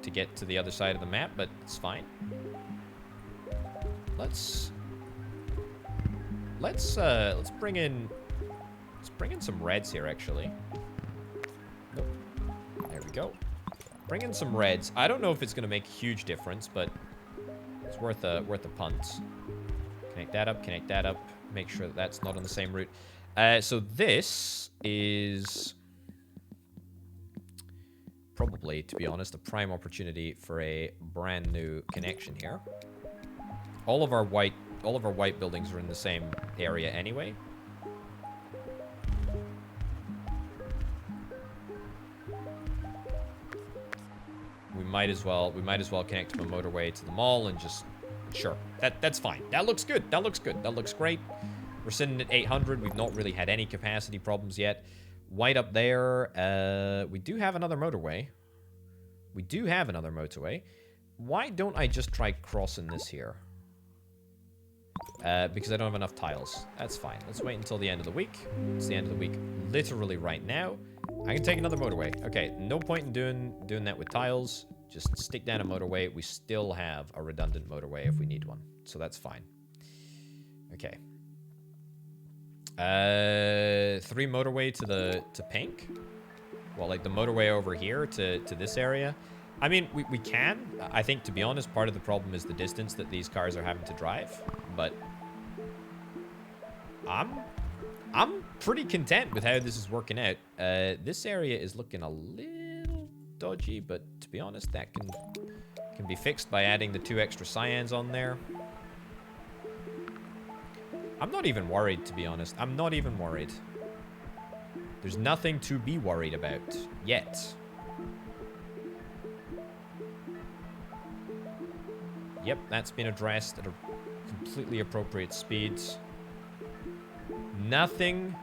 to get to the other side of the map, but it's fine. Let's bring in some reds here actually. Nope. There we go. Bring in some reds. I don't know if it's going to make a huge difference, but it's worth a punt. Connect that up, connect that up. Make sure that that's not on the same route. So this is probably, to be honest, a prime opportunity for a brand new connection here. All of our white buildings are in the same area anyway. We might as well connect to a motorway to the mall and just, sure, that's fine. That looks good. That looks good. That looks great. We're sitting at 800. We've not really had any capacity problems yet. White up there. We do have another motorway. Why don't I just try crossing this here? Because I don't have enough tiles. That's fine. Let's wait until the end of the week. It's the end of the week literally right now. I can take another motorway. Okay, no point in doing that with tiles. Just stick down a motorway. We still have a redundant motorway if we need one. So that's fine. Okay. 3 motorway to pink. Well, like the motorway over here to this area. I mean, we can. I think, to be honest, part of the problem is the distance that these cars are having to drive. But I'm pretty content with how this is working out. This area is looking a little dodgy, but to be honest, that can be fixed by adding the 2 extra cyans on there. I'm not even worried, to be honest. I'm not even worried. There's nothing to be worried about yet. Yep, that's been addressed at a completely appropriate speed. Nothing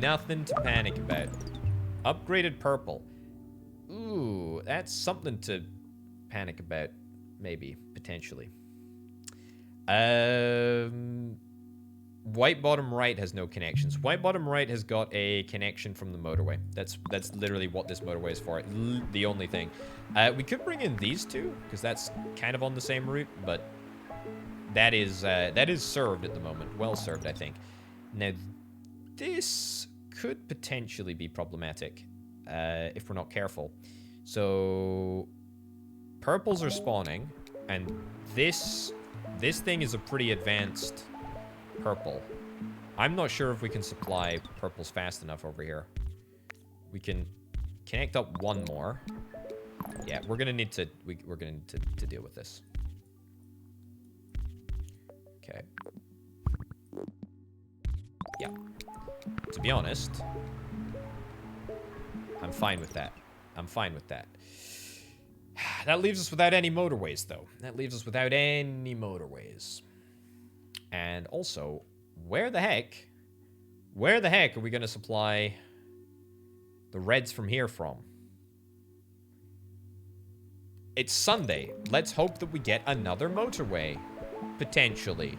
to panic about. Upgraded purple. Ooh, that's something to panic about, maybe, potentially. White bottom right has no connections. White bottom right has got a connection from the motorway. That's literally what this motorway is for. The only thing. We could bring in these two, because that's kind of on the same route, but that is served at the moment. Well served, I think. Now, this could potentially be problematic if we're not careful. So, purples are spawning, and this thing is a pretty advanced purple. I'm not sure if we can supply purples fast enough over here. We can connect up one more. Yeah, we're gonna need to deal with this. Okay. Yeah. To be honest, I'm fine with that. That leaves us without any motorways, though. That leaves us without any motorways. And also, where the heck are we going to supply the reds from here from? It's Sunday. Let's hope that we get another motorway. Potentially.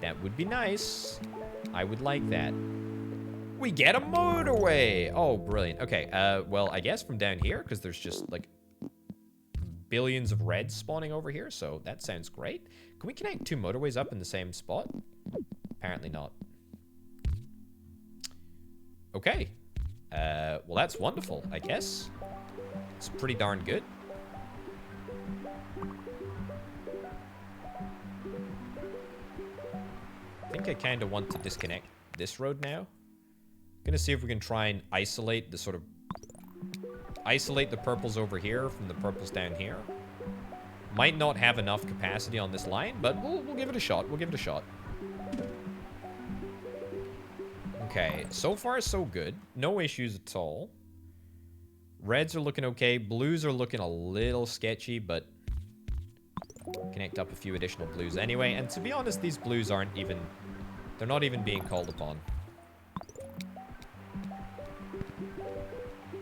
That would be nice. I would like that. We get a motorway! Oh, brilliant. Okay, well, I guess from down here, because there's just, like, billions of reds spawning over here, so that sounds great. Can we connect 2 motorways up in the same spot? Apparently not. Okay. Well, that's wonderful, I guess. It's pretty darn good. I think I kind of want to disconnect this road now. Gonna see if we can try and isolate the sort of... isolate the purples over here from the purples down here. Might not have enough capacity on this line, but we'll give it a shot. We'll give it a shot. Okay, so far so good. No issues at all. Reds are looking okay. Blues are looking a little sketchy, but... connect up a few additional blues anyway. And to be honest, these blues aren't even... they're not even being called upon.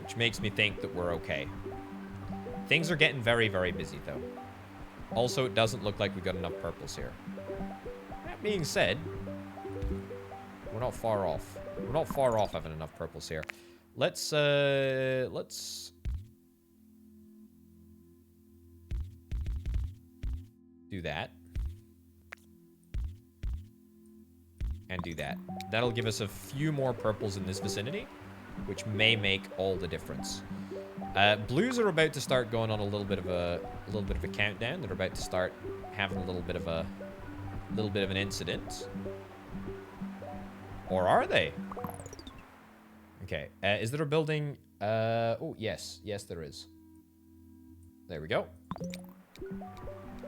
Which makes me think that we're okay. Things are getting very, very busy, though. Also, it doesn't look like we got enough purples here. That being said, we're not far off. We're not far off having enough purples here. Let's do that. And do that. That'll give us a few more purples in this vicinity, which may make all the difference. Blues are about to start going on a little bit of a countdown. They're about to start having a little bit of an incident. Or are they? Okay. Is there a building? Oh, yes. Yes, there is. There we go.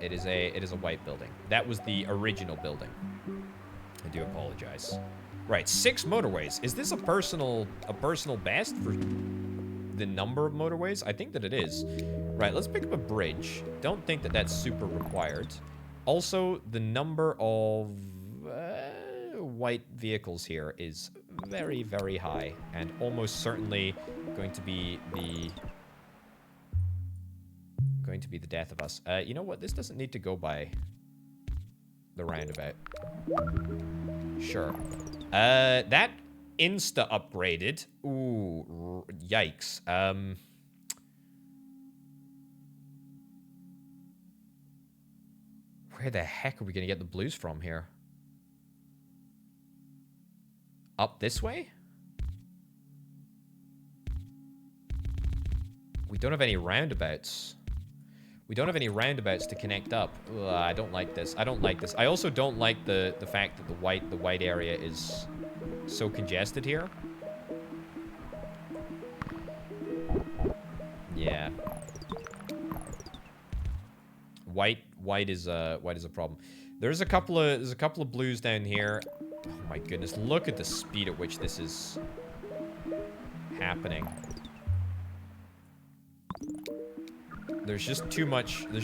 It is a white building. That was the original building. I do apologize. Right, 6 motorways. Is this a personal best for the number of motorways? I think that it is. Right, let's pick up a bridge. Don't think that that's super required. Also, the number of white vehicles here is very, very high, and almost certainly going to be the death of us. You know what? This doesn't need to go by the roundabout. Sure. That insta upgraded. Ooh, yikes. Where the heck are we gonna get the blues from here? Up this way? We don't have any roundabouts. We don't have any roundabouts to connect up. Ugh, I don't like this. I don't like this. I also don't like the fact that the white area is so congested here. Yeah. White is a problem. There's a couple of blues down here. Oh my goodness, look at the speed at which this is happening. There's just too much of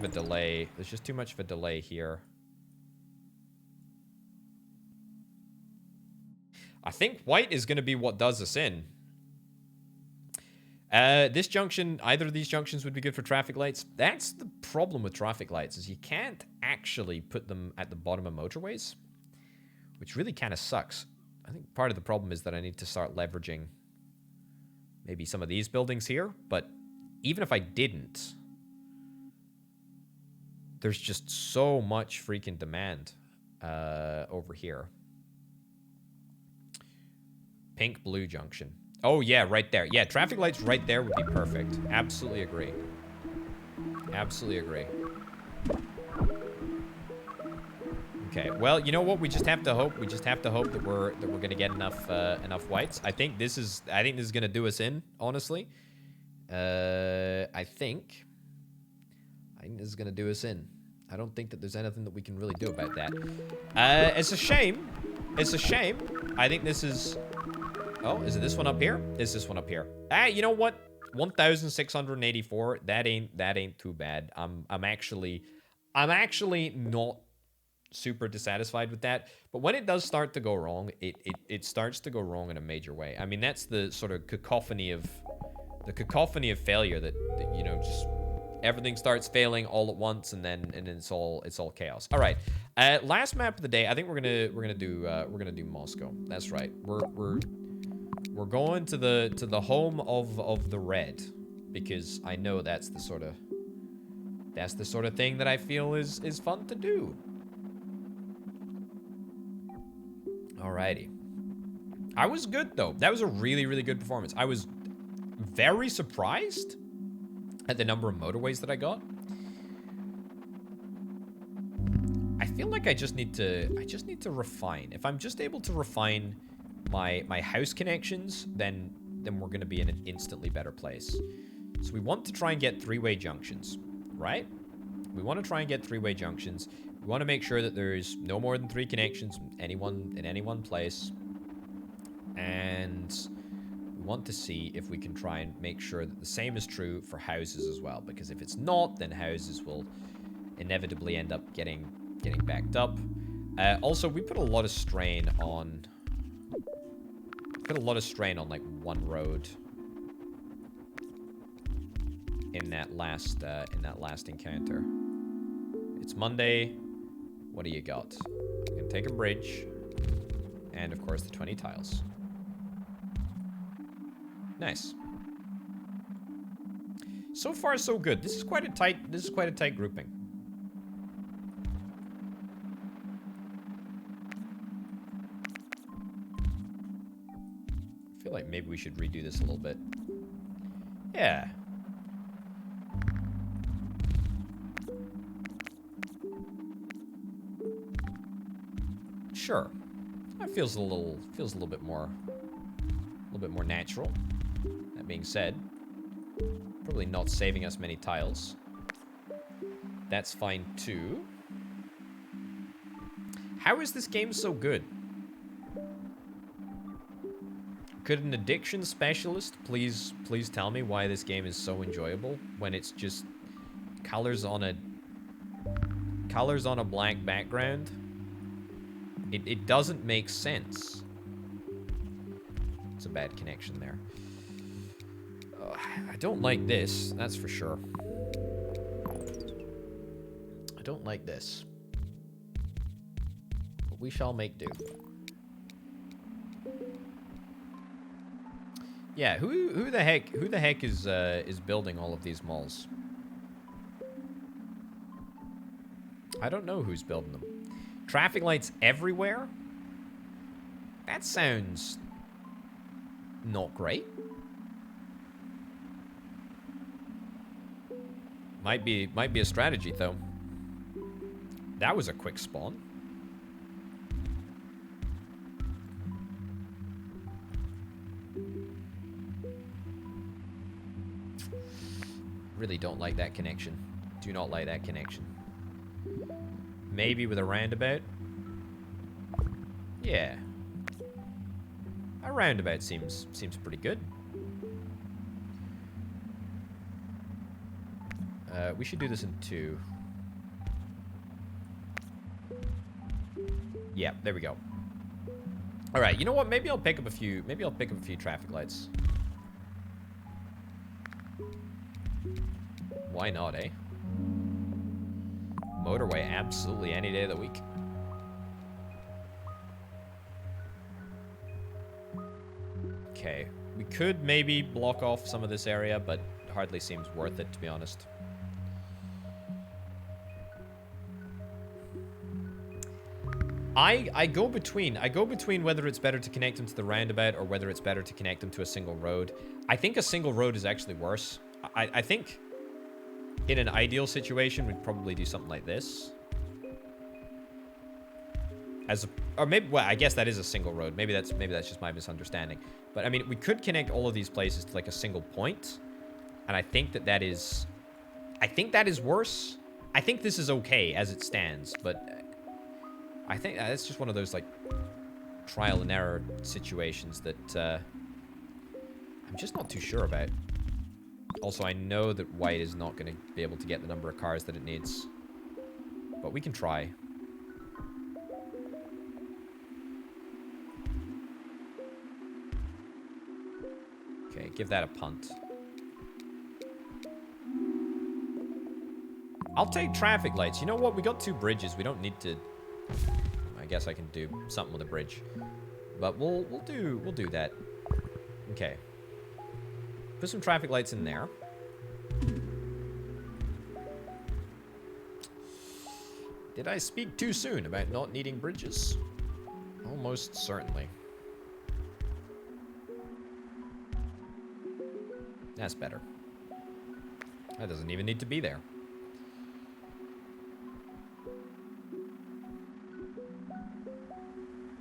a delay. There's just too much of a delay here. I think white is going to be what does us in. This junction, either of these junctions would be good for traffic lights. That's the problem with traffic lights, is you can't actually put them at the bottom of motorways, which really kind of sucks. I think part of the problem is that I need to start leveraging maybe some of these buildings here, but even if I didn't, there's just so much freaking demand over here. Pink-blue junction. Oh, yeah, right there. Yeah, traffic lights right there would be perfect. Absolutely agree. Absolutely agree. Okay, well, you know what? We just have to hope. We just have to hope that we're gonna get enough whites. I think this is gonna do us in, honestly. I think this is gonna do us in. I don't think that there's anything that we can really do about that. It's a shame. It's a shame. I think this is... Oh, is it this one up here? Is this one up here? Ah, you know what? 1,684. That ain't too bad. I'm actually not super dissatisfied with that. But when it does start to go wrong, it starts to go wrong in a major way. I mean, that's the sort of cacophony of failure that you know, just everything starts failing all at once, and then it's all chaos. All right, last map of the day. I think we're gonna do Moscow. That's right. We're going to the home of the red, because I know that's the sort of thing that I feel is fun to do. Alrighty. I was good though. That was a really, really good performance. I was very surprised at the number of motorways that I got. I feel like I just need to refine. If I'm just able to refine my house connections, then we're gonna be in an instantly better place. So we want to try and get three-way junctions, right? We want to try and get three-way junctions. We want to make sure that there's no more than 3 connections in any one place. And we want to see if we can try and make sure that the same is true for houses as well. Because if it's not, then houses will inevitably end up getting backed up. Also, we put a lot of strain on... like one road in that last encounter. It's Monday. What do you got? I'm gonna take a bridge, and of course the 20 tiles. Nice. So far, so good. This is quite a tight grouping. I feel like maybe we should redo this a little bit. Yeah. Sure. That feels a little bit more natural. That being said, probably not saving us many tiles. That's fine too. How is this game so good? Could an addiction specialist please tell me why this game is so enjoyable when it's just colors on a black background? It doesn't make sense. It's a bad connection there. I don't like this, that's for sure. I don't like this. But we shall make do. Yeah, who the heck is building all of these malls? I don't know who's building them. Traffic lights everywhere? That sounds not great. Might be a strategy though. That was a quick spawn. Really don't like that connection. Do not like that connection. Maybe with a roundabout. Yeah. A roundabout seems pretty good. We should do this in 2. Yeah, there we go. All right, you know what? Maybe I'll pick up a few traffic lights. Why not, eh? Motorway, absolutely any day of the week. Okay, we could maybe block off some of this area, but it hardly seems worth it, to be honest. I go between whether it's better to connect them to the roundabout or whether it's better to connect them to a single road. I think a single road is actually worse. I think in an ideal situation, we'd probably do something like this. Or maybe, well, I guess that is a single road. Maybe that's just my misunderstanding. But I mean, we could connect all of these places to like a single point, and I think that is worse. I think this is okay as it stands, but I think that's just one of those like trial and error situations that I'm just not too sure about. Also, I know that white is not going to be able to get the number of cars that it needs. But we can try. Okay, give that a punt. I'll take traffic lights. You know what? We got 2 bridges. We don't need to... I guess I can do something with a bridge. But we'll do that. Okay. Put some traffic lights in there. Did I speak too soon about not needing bridges? Almost certainly. That's better. That doesn't even need to be there.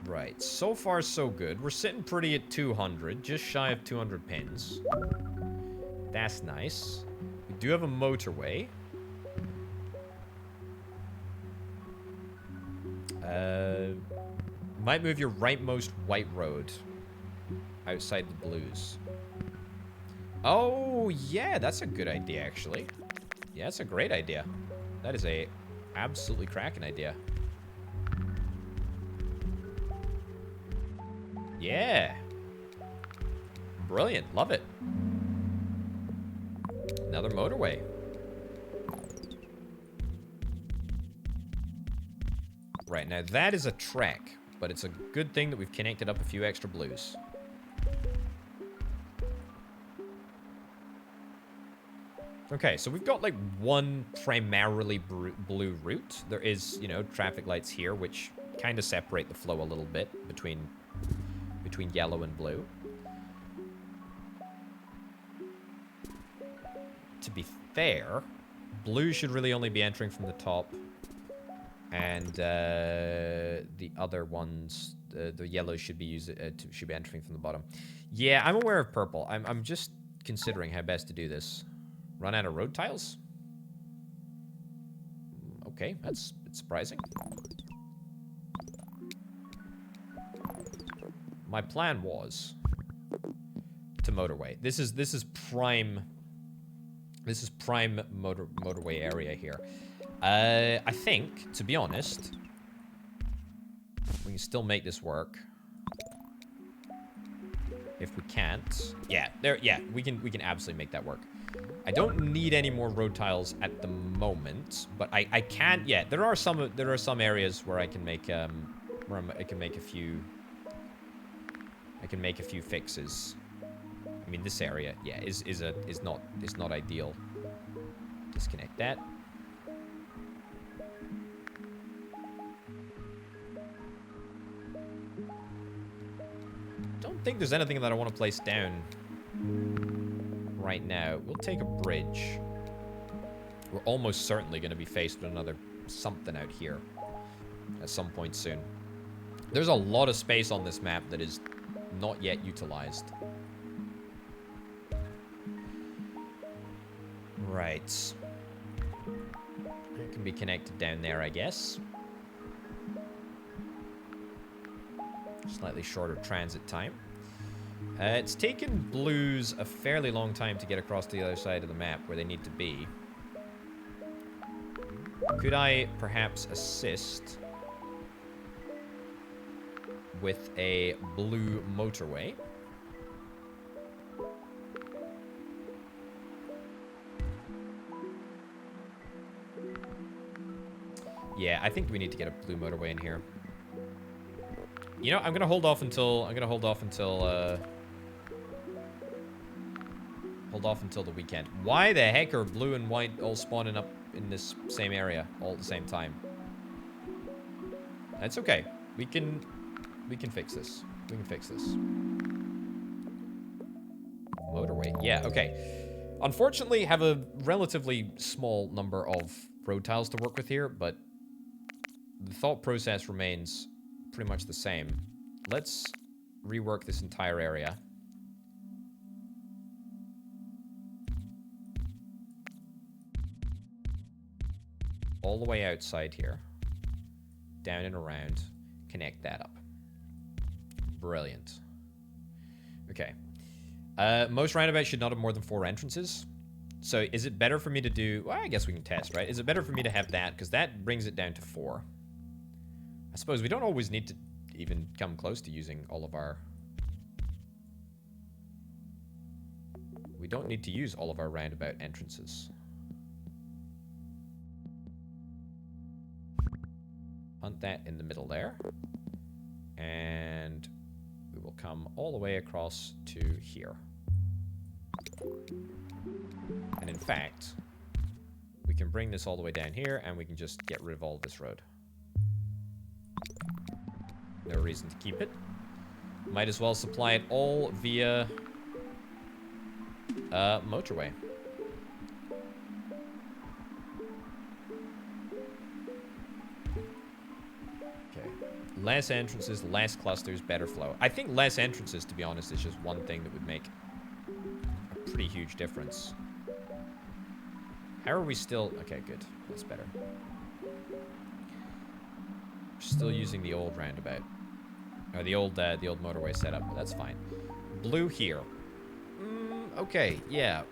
Right, so far so good. We're sitting pretty at 200, just shy of 200 pins. That's nice. We do have a motorway. Might move your rightmost white road outside the blues. Oh, yeah, that's a good idea, actually. Yeah, that's a great idea. That is a absolutely cracking idea. Yeah. Brilliant. Love it. Another motorway. Right, now that is a trek, but it's a good thing that we've connected up a few extra blues. Okay, so we've got like one primarily blue route. There is, you know, traffic lights here, which kind of separate the flow a little bit between yellow and blue. To be fair, blue should really only be entering from the top, and the other ones, the yellow should be should be entering from the bottom. Yeah, I'm aware of purple. I'm just considering how best to do this. Run out of road tiles? Okay, it's surprising. My plan was to motorway. This is prime motorway area here. I think, to be honest, we can still make this work. If we can't, yeah, we can absolutely make that work. I don't need any more road tiles at the moment, but I can. Yeah, there are some areas where I can make I can make a few fixes. I mean, this area, yeah, is not ideal. Disconnect that. Don't think there's anything that I want to place down right now. We'll take a bridge. We're almost certainly going to be faced with another something out here at some point soon. There's a lot of space on this map that is not yet utilized. Right. It can be connected down there, I guess. Slightly shorter transit time. It's taken blues a fairly long time to get across to the other side of the map where they need to be. Could I perhaps assist with a blue motorway? Yeah, I think we need to get a blue motorway in here. You know, I'm gonna hold off until the weekend. Why the heck are blue and white all spawning up in this same area all at the same time? That's okay. We can fix this. We can fix this. Motorway. Yeah, okay. Unfortunately, have a relatively small number of road tiles to work with here, but the thought process remains pretty much the same. Let's rework this entire area. All the way outside here. Down and around. Connect that up. Brilliant. Okay. Most roundabouts should not have more than 4 entrances. So is it better for me to do... Well, I guess we can test, right? Is it better for me to have that? Because that brings it down to 4. I suppose we don't always need to even come close to using all of our... We don't need to use all of our roundabout entrances. Hunt that in the middle there. And we will come all the way across to here. And in fact, we can bring this all the way down here and we can just get rid of all this road. No reason to keep it. Might as well supply it all via motorway. Okay. Less entrances, less clusters, better flow. I think less entrances, to be honest, is just one thing that would make a pretty huge difference. How are we still... Okay, good. That's better. We're still using the old roundabout. Or the old motorway setup, but that's fine. Blue here. Okay, yeah.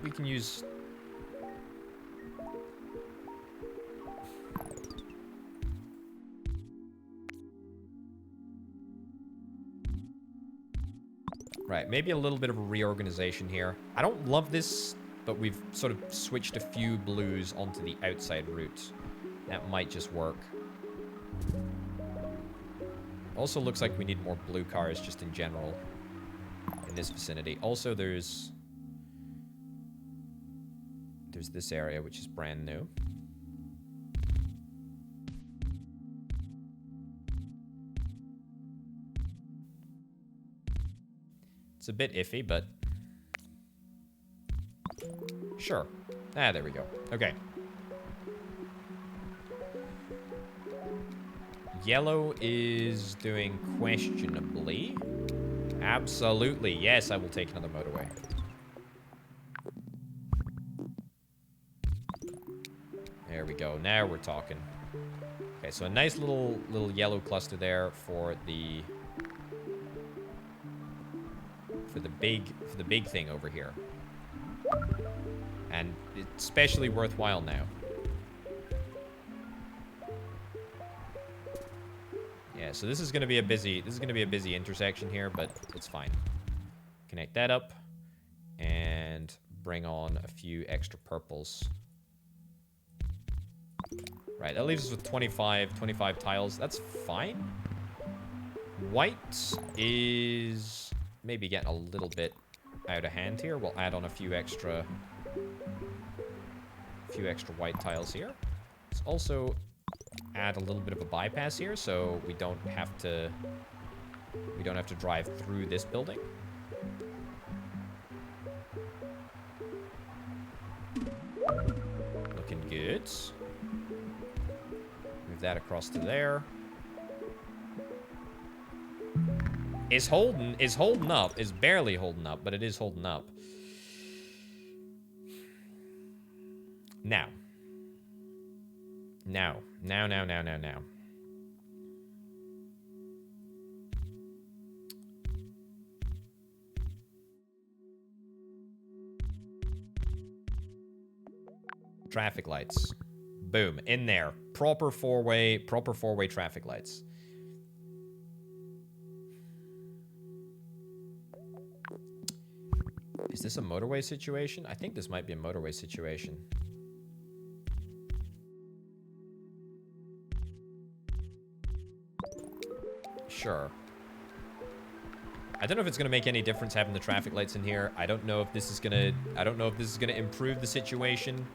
We can use... Right, maybe a little bit of a reorganization here. I don't love this, but we've sort of switched a few blues onto the outside route. That might just work. Also looks like we need more blue cars just in general in this vicinity. Also, there's this area, which is brand new. It's a bit iffy, but sure. Ah, there we go. Okay. Yellow is doing questionably. Absolutely. Yes, I will take another motorway. There we go. Now we're talking. Okay, so a nice little yellow cluster there for the big thing over here. And it's especially worthwhile now. Yeah, so this is going to be a busy intersection here, but it's fine. Connect that up and bring on a few extra purples. Right, that leaves us with 25 tiles. That's fine. White is maybe getting a little bit out of hand here. We'll add on a few extra white tiles here. Let's also add a little bit of a bypass here, so we don't have to drive through this building. Looking good. Move that across to there. Is holding up. Is barely holding up, but it is holding up. Now. Traffic lights. Boom. In there. Proper four-way traffic lights. Is this a motorway situation? I think this might be a motorway situation. Sure. I don't know if it's gonna make any difference having the traffic lights in here. I don't know if this is gonna improve the situation.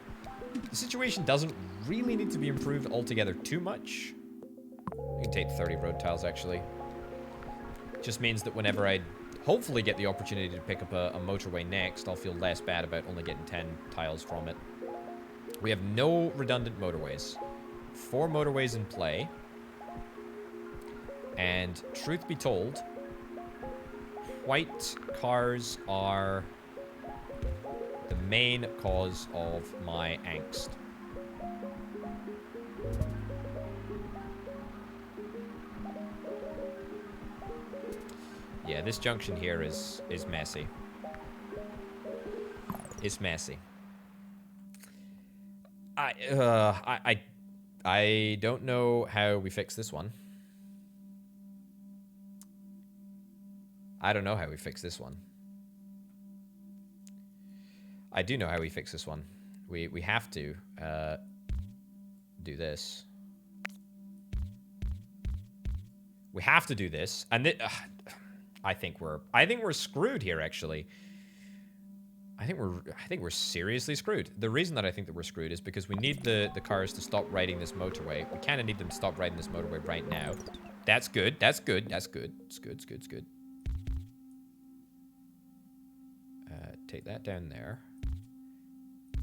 The situation doesn't really need to be improved altogether too much. I can take 30 road tiles, actually. Just means that whenever I hopefully get the opportunity to pick up a motorway next, I'll feel less bad about only getting 10 tiles from it. We have no redundant motorways. 4 motorways in play. And truth be told, white cars are the main cause of my angst. Yeah, this junction here is messy. It's messy. I don't know how we fix this one. I don't know how we fix this one. I do know how we fix this one. We have to do this. We have to do this, and I think we're screwed here. Actually, I think we're seriously screwed. The reason that I think that we're screwed is because we need the cars to stop riding this motorway. We kind of need them to stop riding this motorway right now. That's good. That's good. That's good. It's good. It's good. It's good. Take that down there.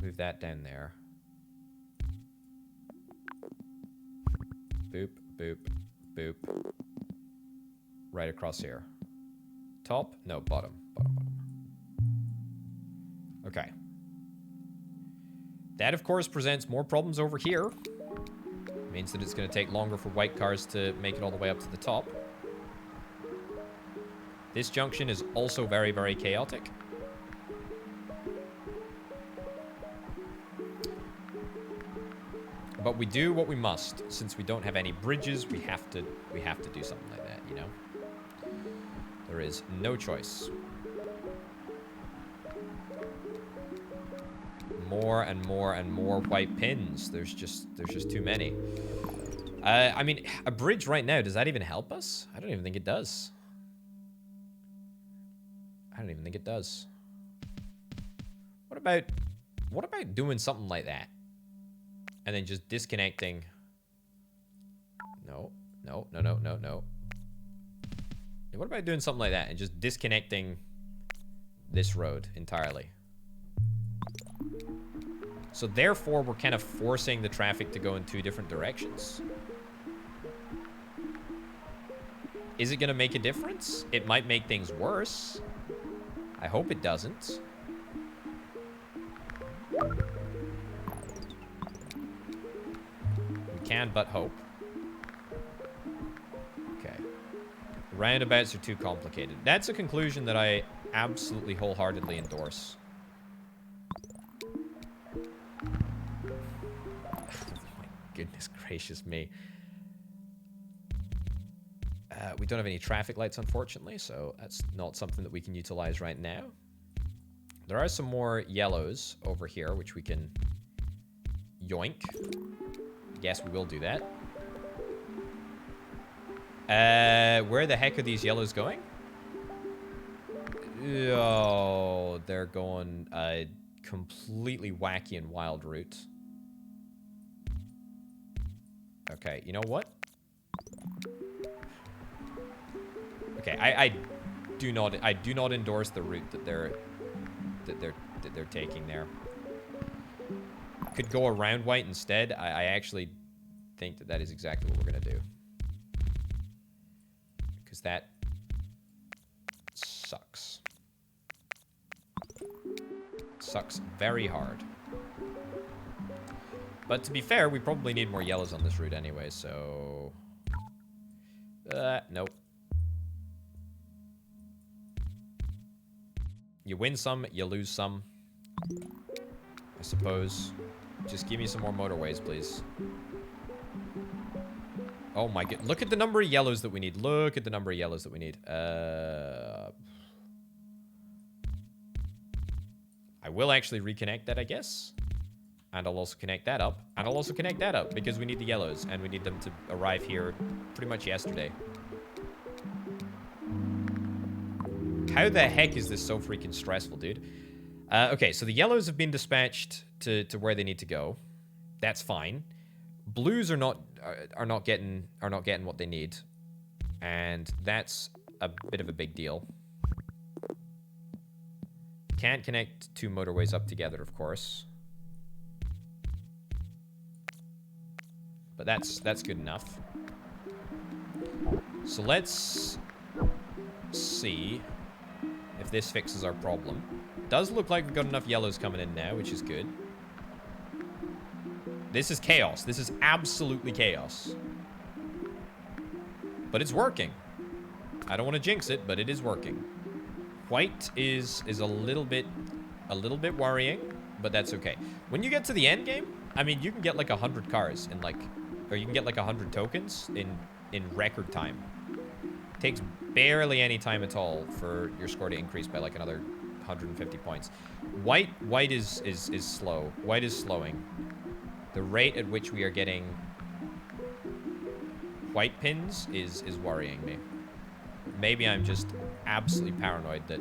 Move that down there. Boop, boop, boop. Right across here. Top? No, bottom. Bottom, bottom. Okay. That, of course, presents more problems over here. Means that it's going to take longer for white cars to make it all the way up to the top. This junction is also very, very chaotic. But we do what we must. Since we don't have any bridges, we have to do something like that, you know? There is no choice. More and more and more white pins. There's just too many. I mean, a bridge right now, does that even help us? I don't even think it does. I don't even think it does. What about doing something like that? And then just disconnecting. No. No, no, no, no, no. Yeah, what about doing something like that and just disconnecting this road entirely? So therefore, we're kind of forcing the traffic to go in two different directions. Is it going to make a difference? It might make things worse. I hope it doesn't. Can but hope. Okay. Roundabouts are too complicated. That's a conclusion that I absolutely wholeheartedly endorse. My goodness gracious me. We don't have any traffic lights, unfortunately, so that's not something that we can utilize right now. There are some more yellows over here, which we can yoink. Yes, we will do that. Where the heck are these yellows going? Oh, they're going a completely wacky and wild route. Okay, you know what? Okay, I do not endorse the route that they're taking there. Could go around white instead. I actually think that that is exactly what we're going to do. Because that sucks. Sucks very hard. But to be fair, we probably need more yellows on this route anyway, so... nope. You win some, you lose some. I suppose. Just give me some more motorways, please. Oh my god. Look at the number of yellows that we need. Look at the number of yellows that we need. I will actually reconnect that, I guess. And I'll also connect that up. And I'll also connect that up because we need the yellows. And we need them to arrive here pretty much yesterday. How the heck is this so freaking stressful, dude? Okay, so the yellows have been dispatched to where they need to go. That's fine. Blues are not getting what they need, and that's a bit of a big deal. Can't connect two motorways up together, of course, but that's good enough. So let's see if this fixes our problem. Does look like we've got enough yellows coming in now, which is good. This is chaos. This is absolutely chaos. But it's working. I don't want to jinx it, but it is working. White is a little bit worrying, but that's okay. When you get to the end game, I mean, you can get like 100 cars in like, or you can get like 100 tokens in record time. It takes barely any time at all for your score to increase by like another 150 points. White is slow. White is slowing. The rate at which we are getting white pins is worrying me. Maybe I'm just absolutely paranoid that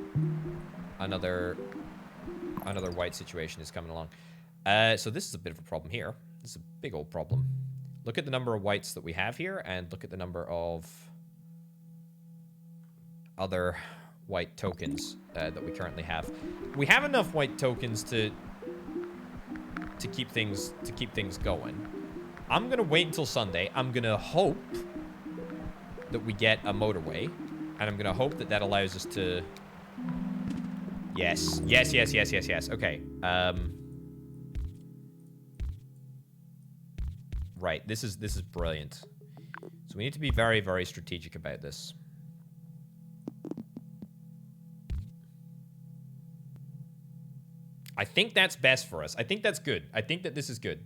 another white situation is coming along. So this is a bit of a problem here. This is a big old problem. Look at the number of whites that we have here, and look at the number of other white tokens that we currently have. We have enough white tokens to keep things going. I'm gonna wait until Sunday. I'm gonna hope that we get a motorway, and I'm gonna hope that that allows us to. Yes. Okay. Right. This is brilliant. So we need to be very, very strategic about this. I think that's best for us. I think that's good. I think that this is good.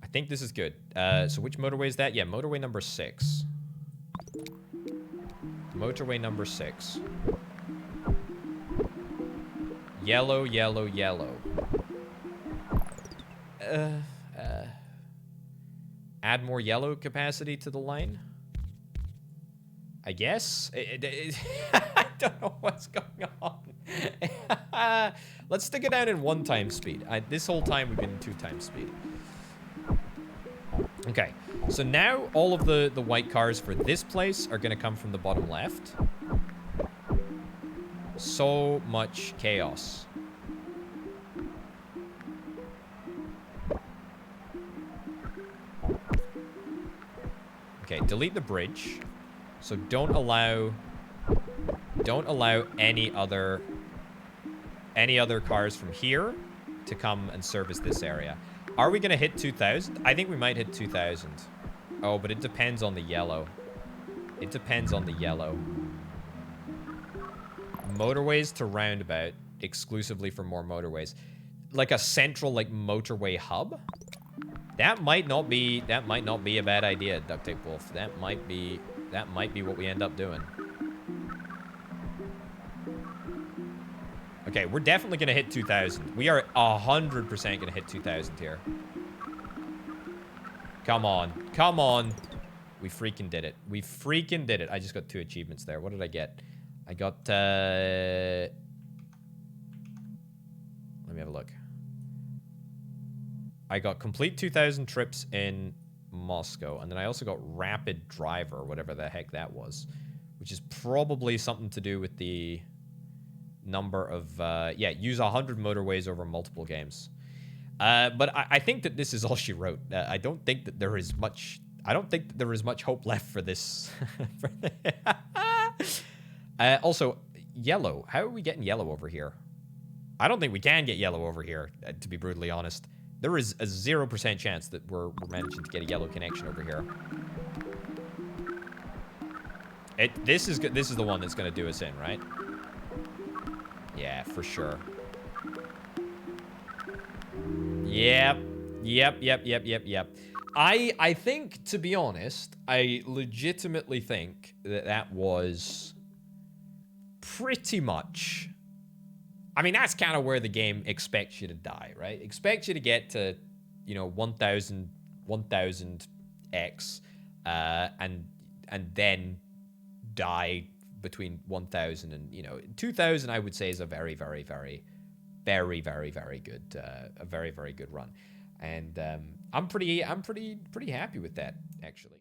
I think this is good. So which motorway is that? Yeah, motorway number 6. Motorway number 6. Yellow, yellow, yellow. Add more yellow capacity to the line? I guess? I don't know what's going on. Let's stick it down in 1 times speed. This whole time we've been in 2 times speed. Okay, so now all of the white cars for this place are going to come from the bottom left. So much chaos. Okay, delete the bridge. So don't allow any other cars from here to come and service this area. Are we gonna hit 2,000? I think we might hit 2,000. Oh, but it depends on the yellow. It depends on the yellow. Motorways to roundabout exclusively for more motorways. Like a central like motorway hub? That might not be a bad idea, Duct Tape Wolf. That might be what we end up doing. Okay, we're definitely gonna hit 2,000. We are 100% gonna hit 2,000 here. Come on. Come on. We freaking did it. We freaking did it. I just got 2 achievements there. What did I get? I got, let me have a look. I got complete 2,000 trips in Moscow, and then I also got rapid driver, whatever the heck that was, which is probably something to do with the number of, yeah, use 100 motorways over multiple games. But I think that this is all she wrote. I don't think that there is much, hope left for this. Also, yellow. How are we getting yellow over here? I don't think we can get yellow over here, to be brutally honest. There is a 0% chance that we're managing to get a yellow connection over here. This is good. This is the one that's going to do us in, right? Yeah, for sure. Yep. I think, to be honest, I legitimately think that that was pretty much... I mean, that's kind of where the game expects you to die, right? Expects you to get to, you know, 1,000x, and then die between 1,000 and, you know, 2,000. I would say is a very, very, very, very, very, very good, a very, very good run, and I'm pretty happy with that, actually.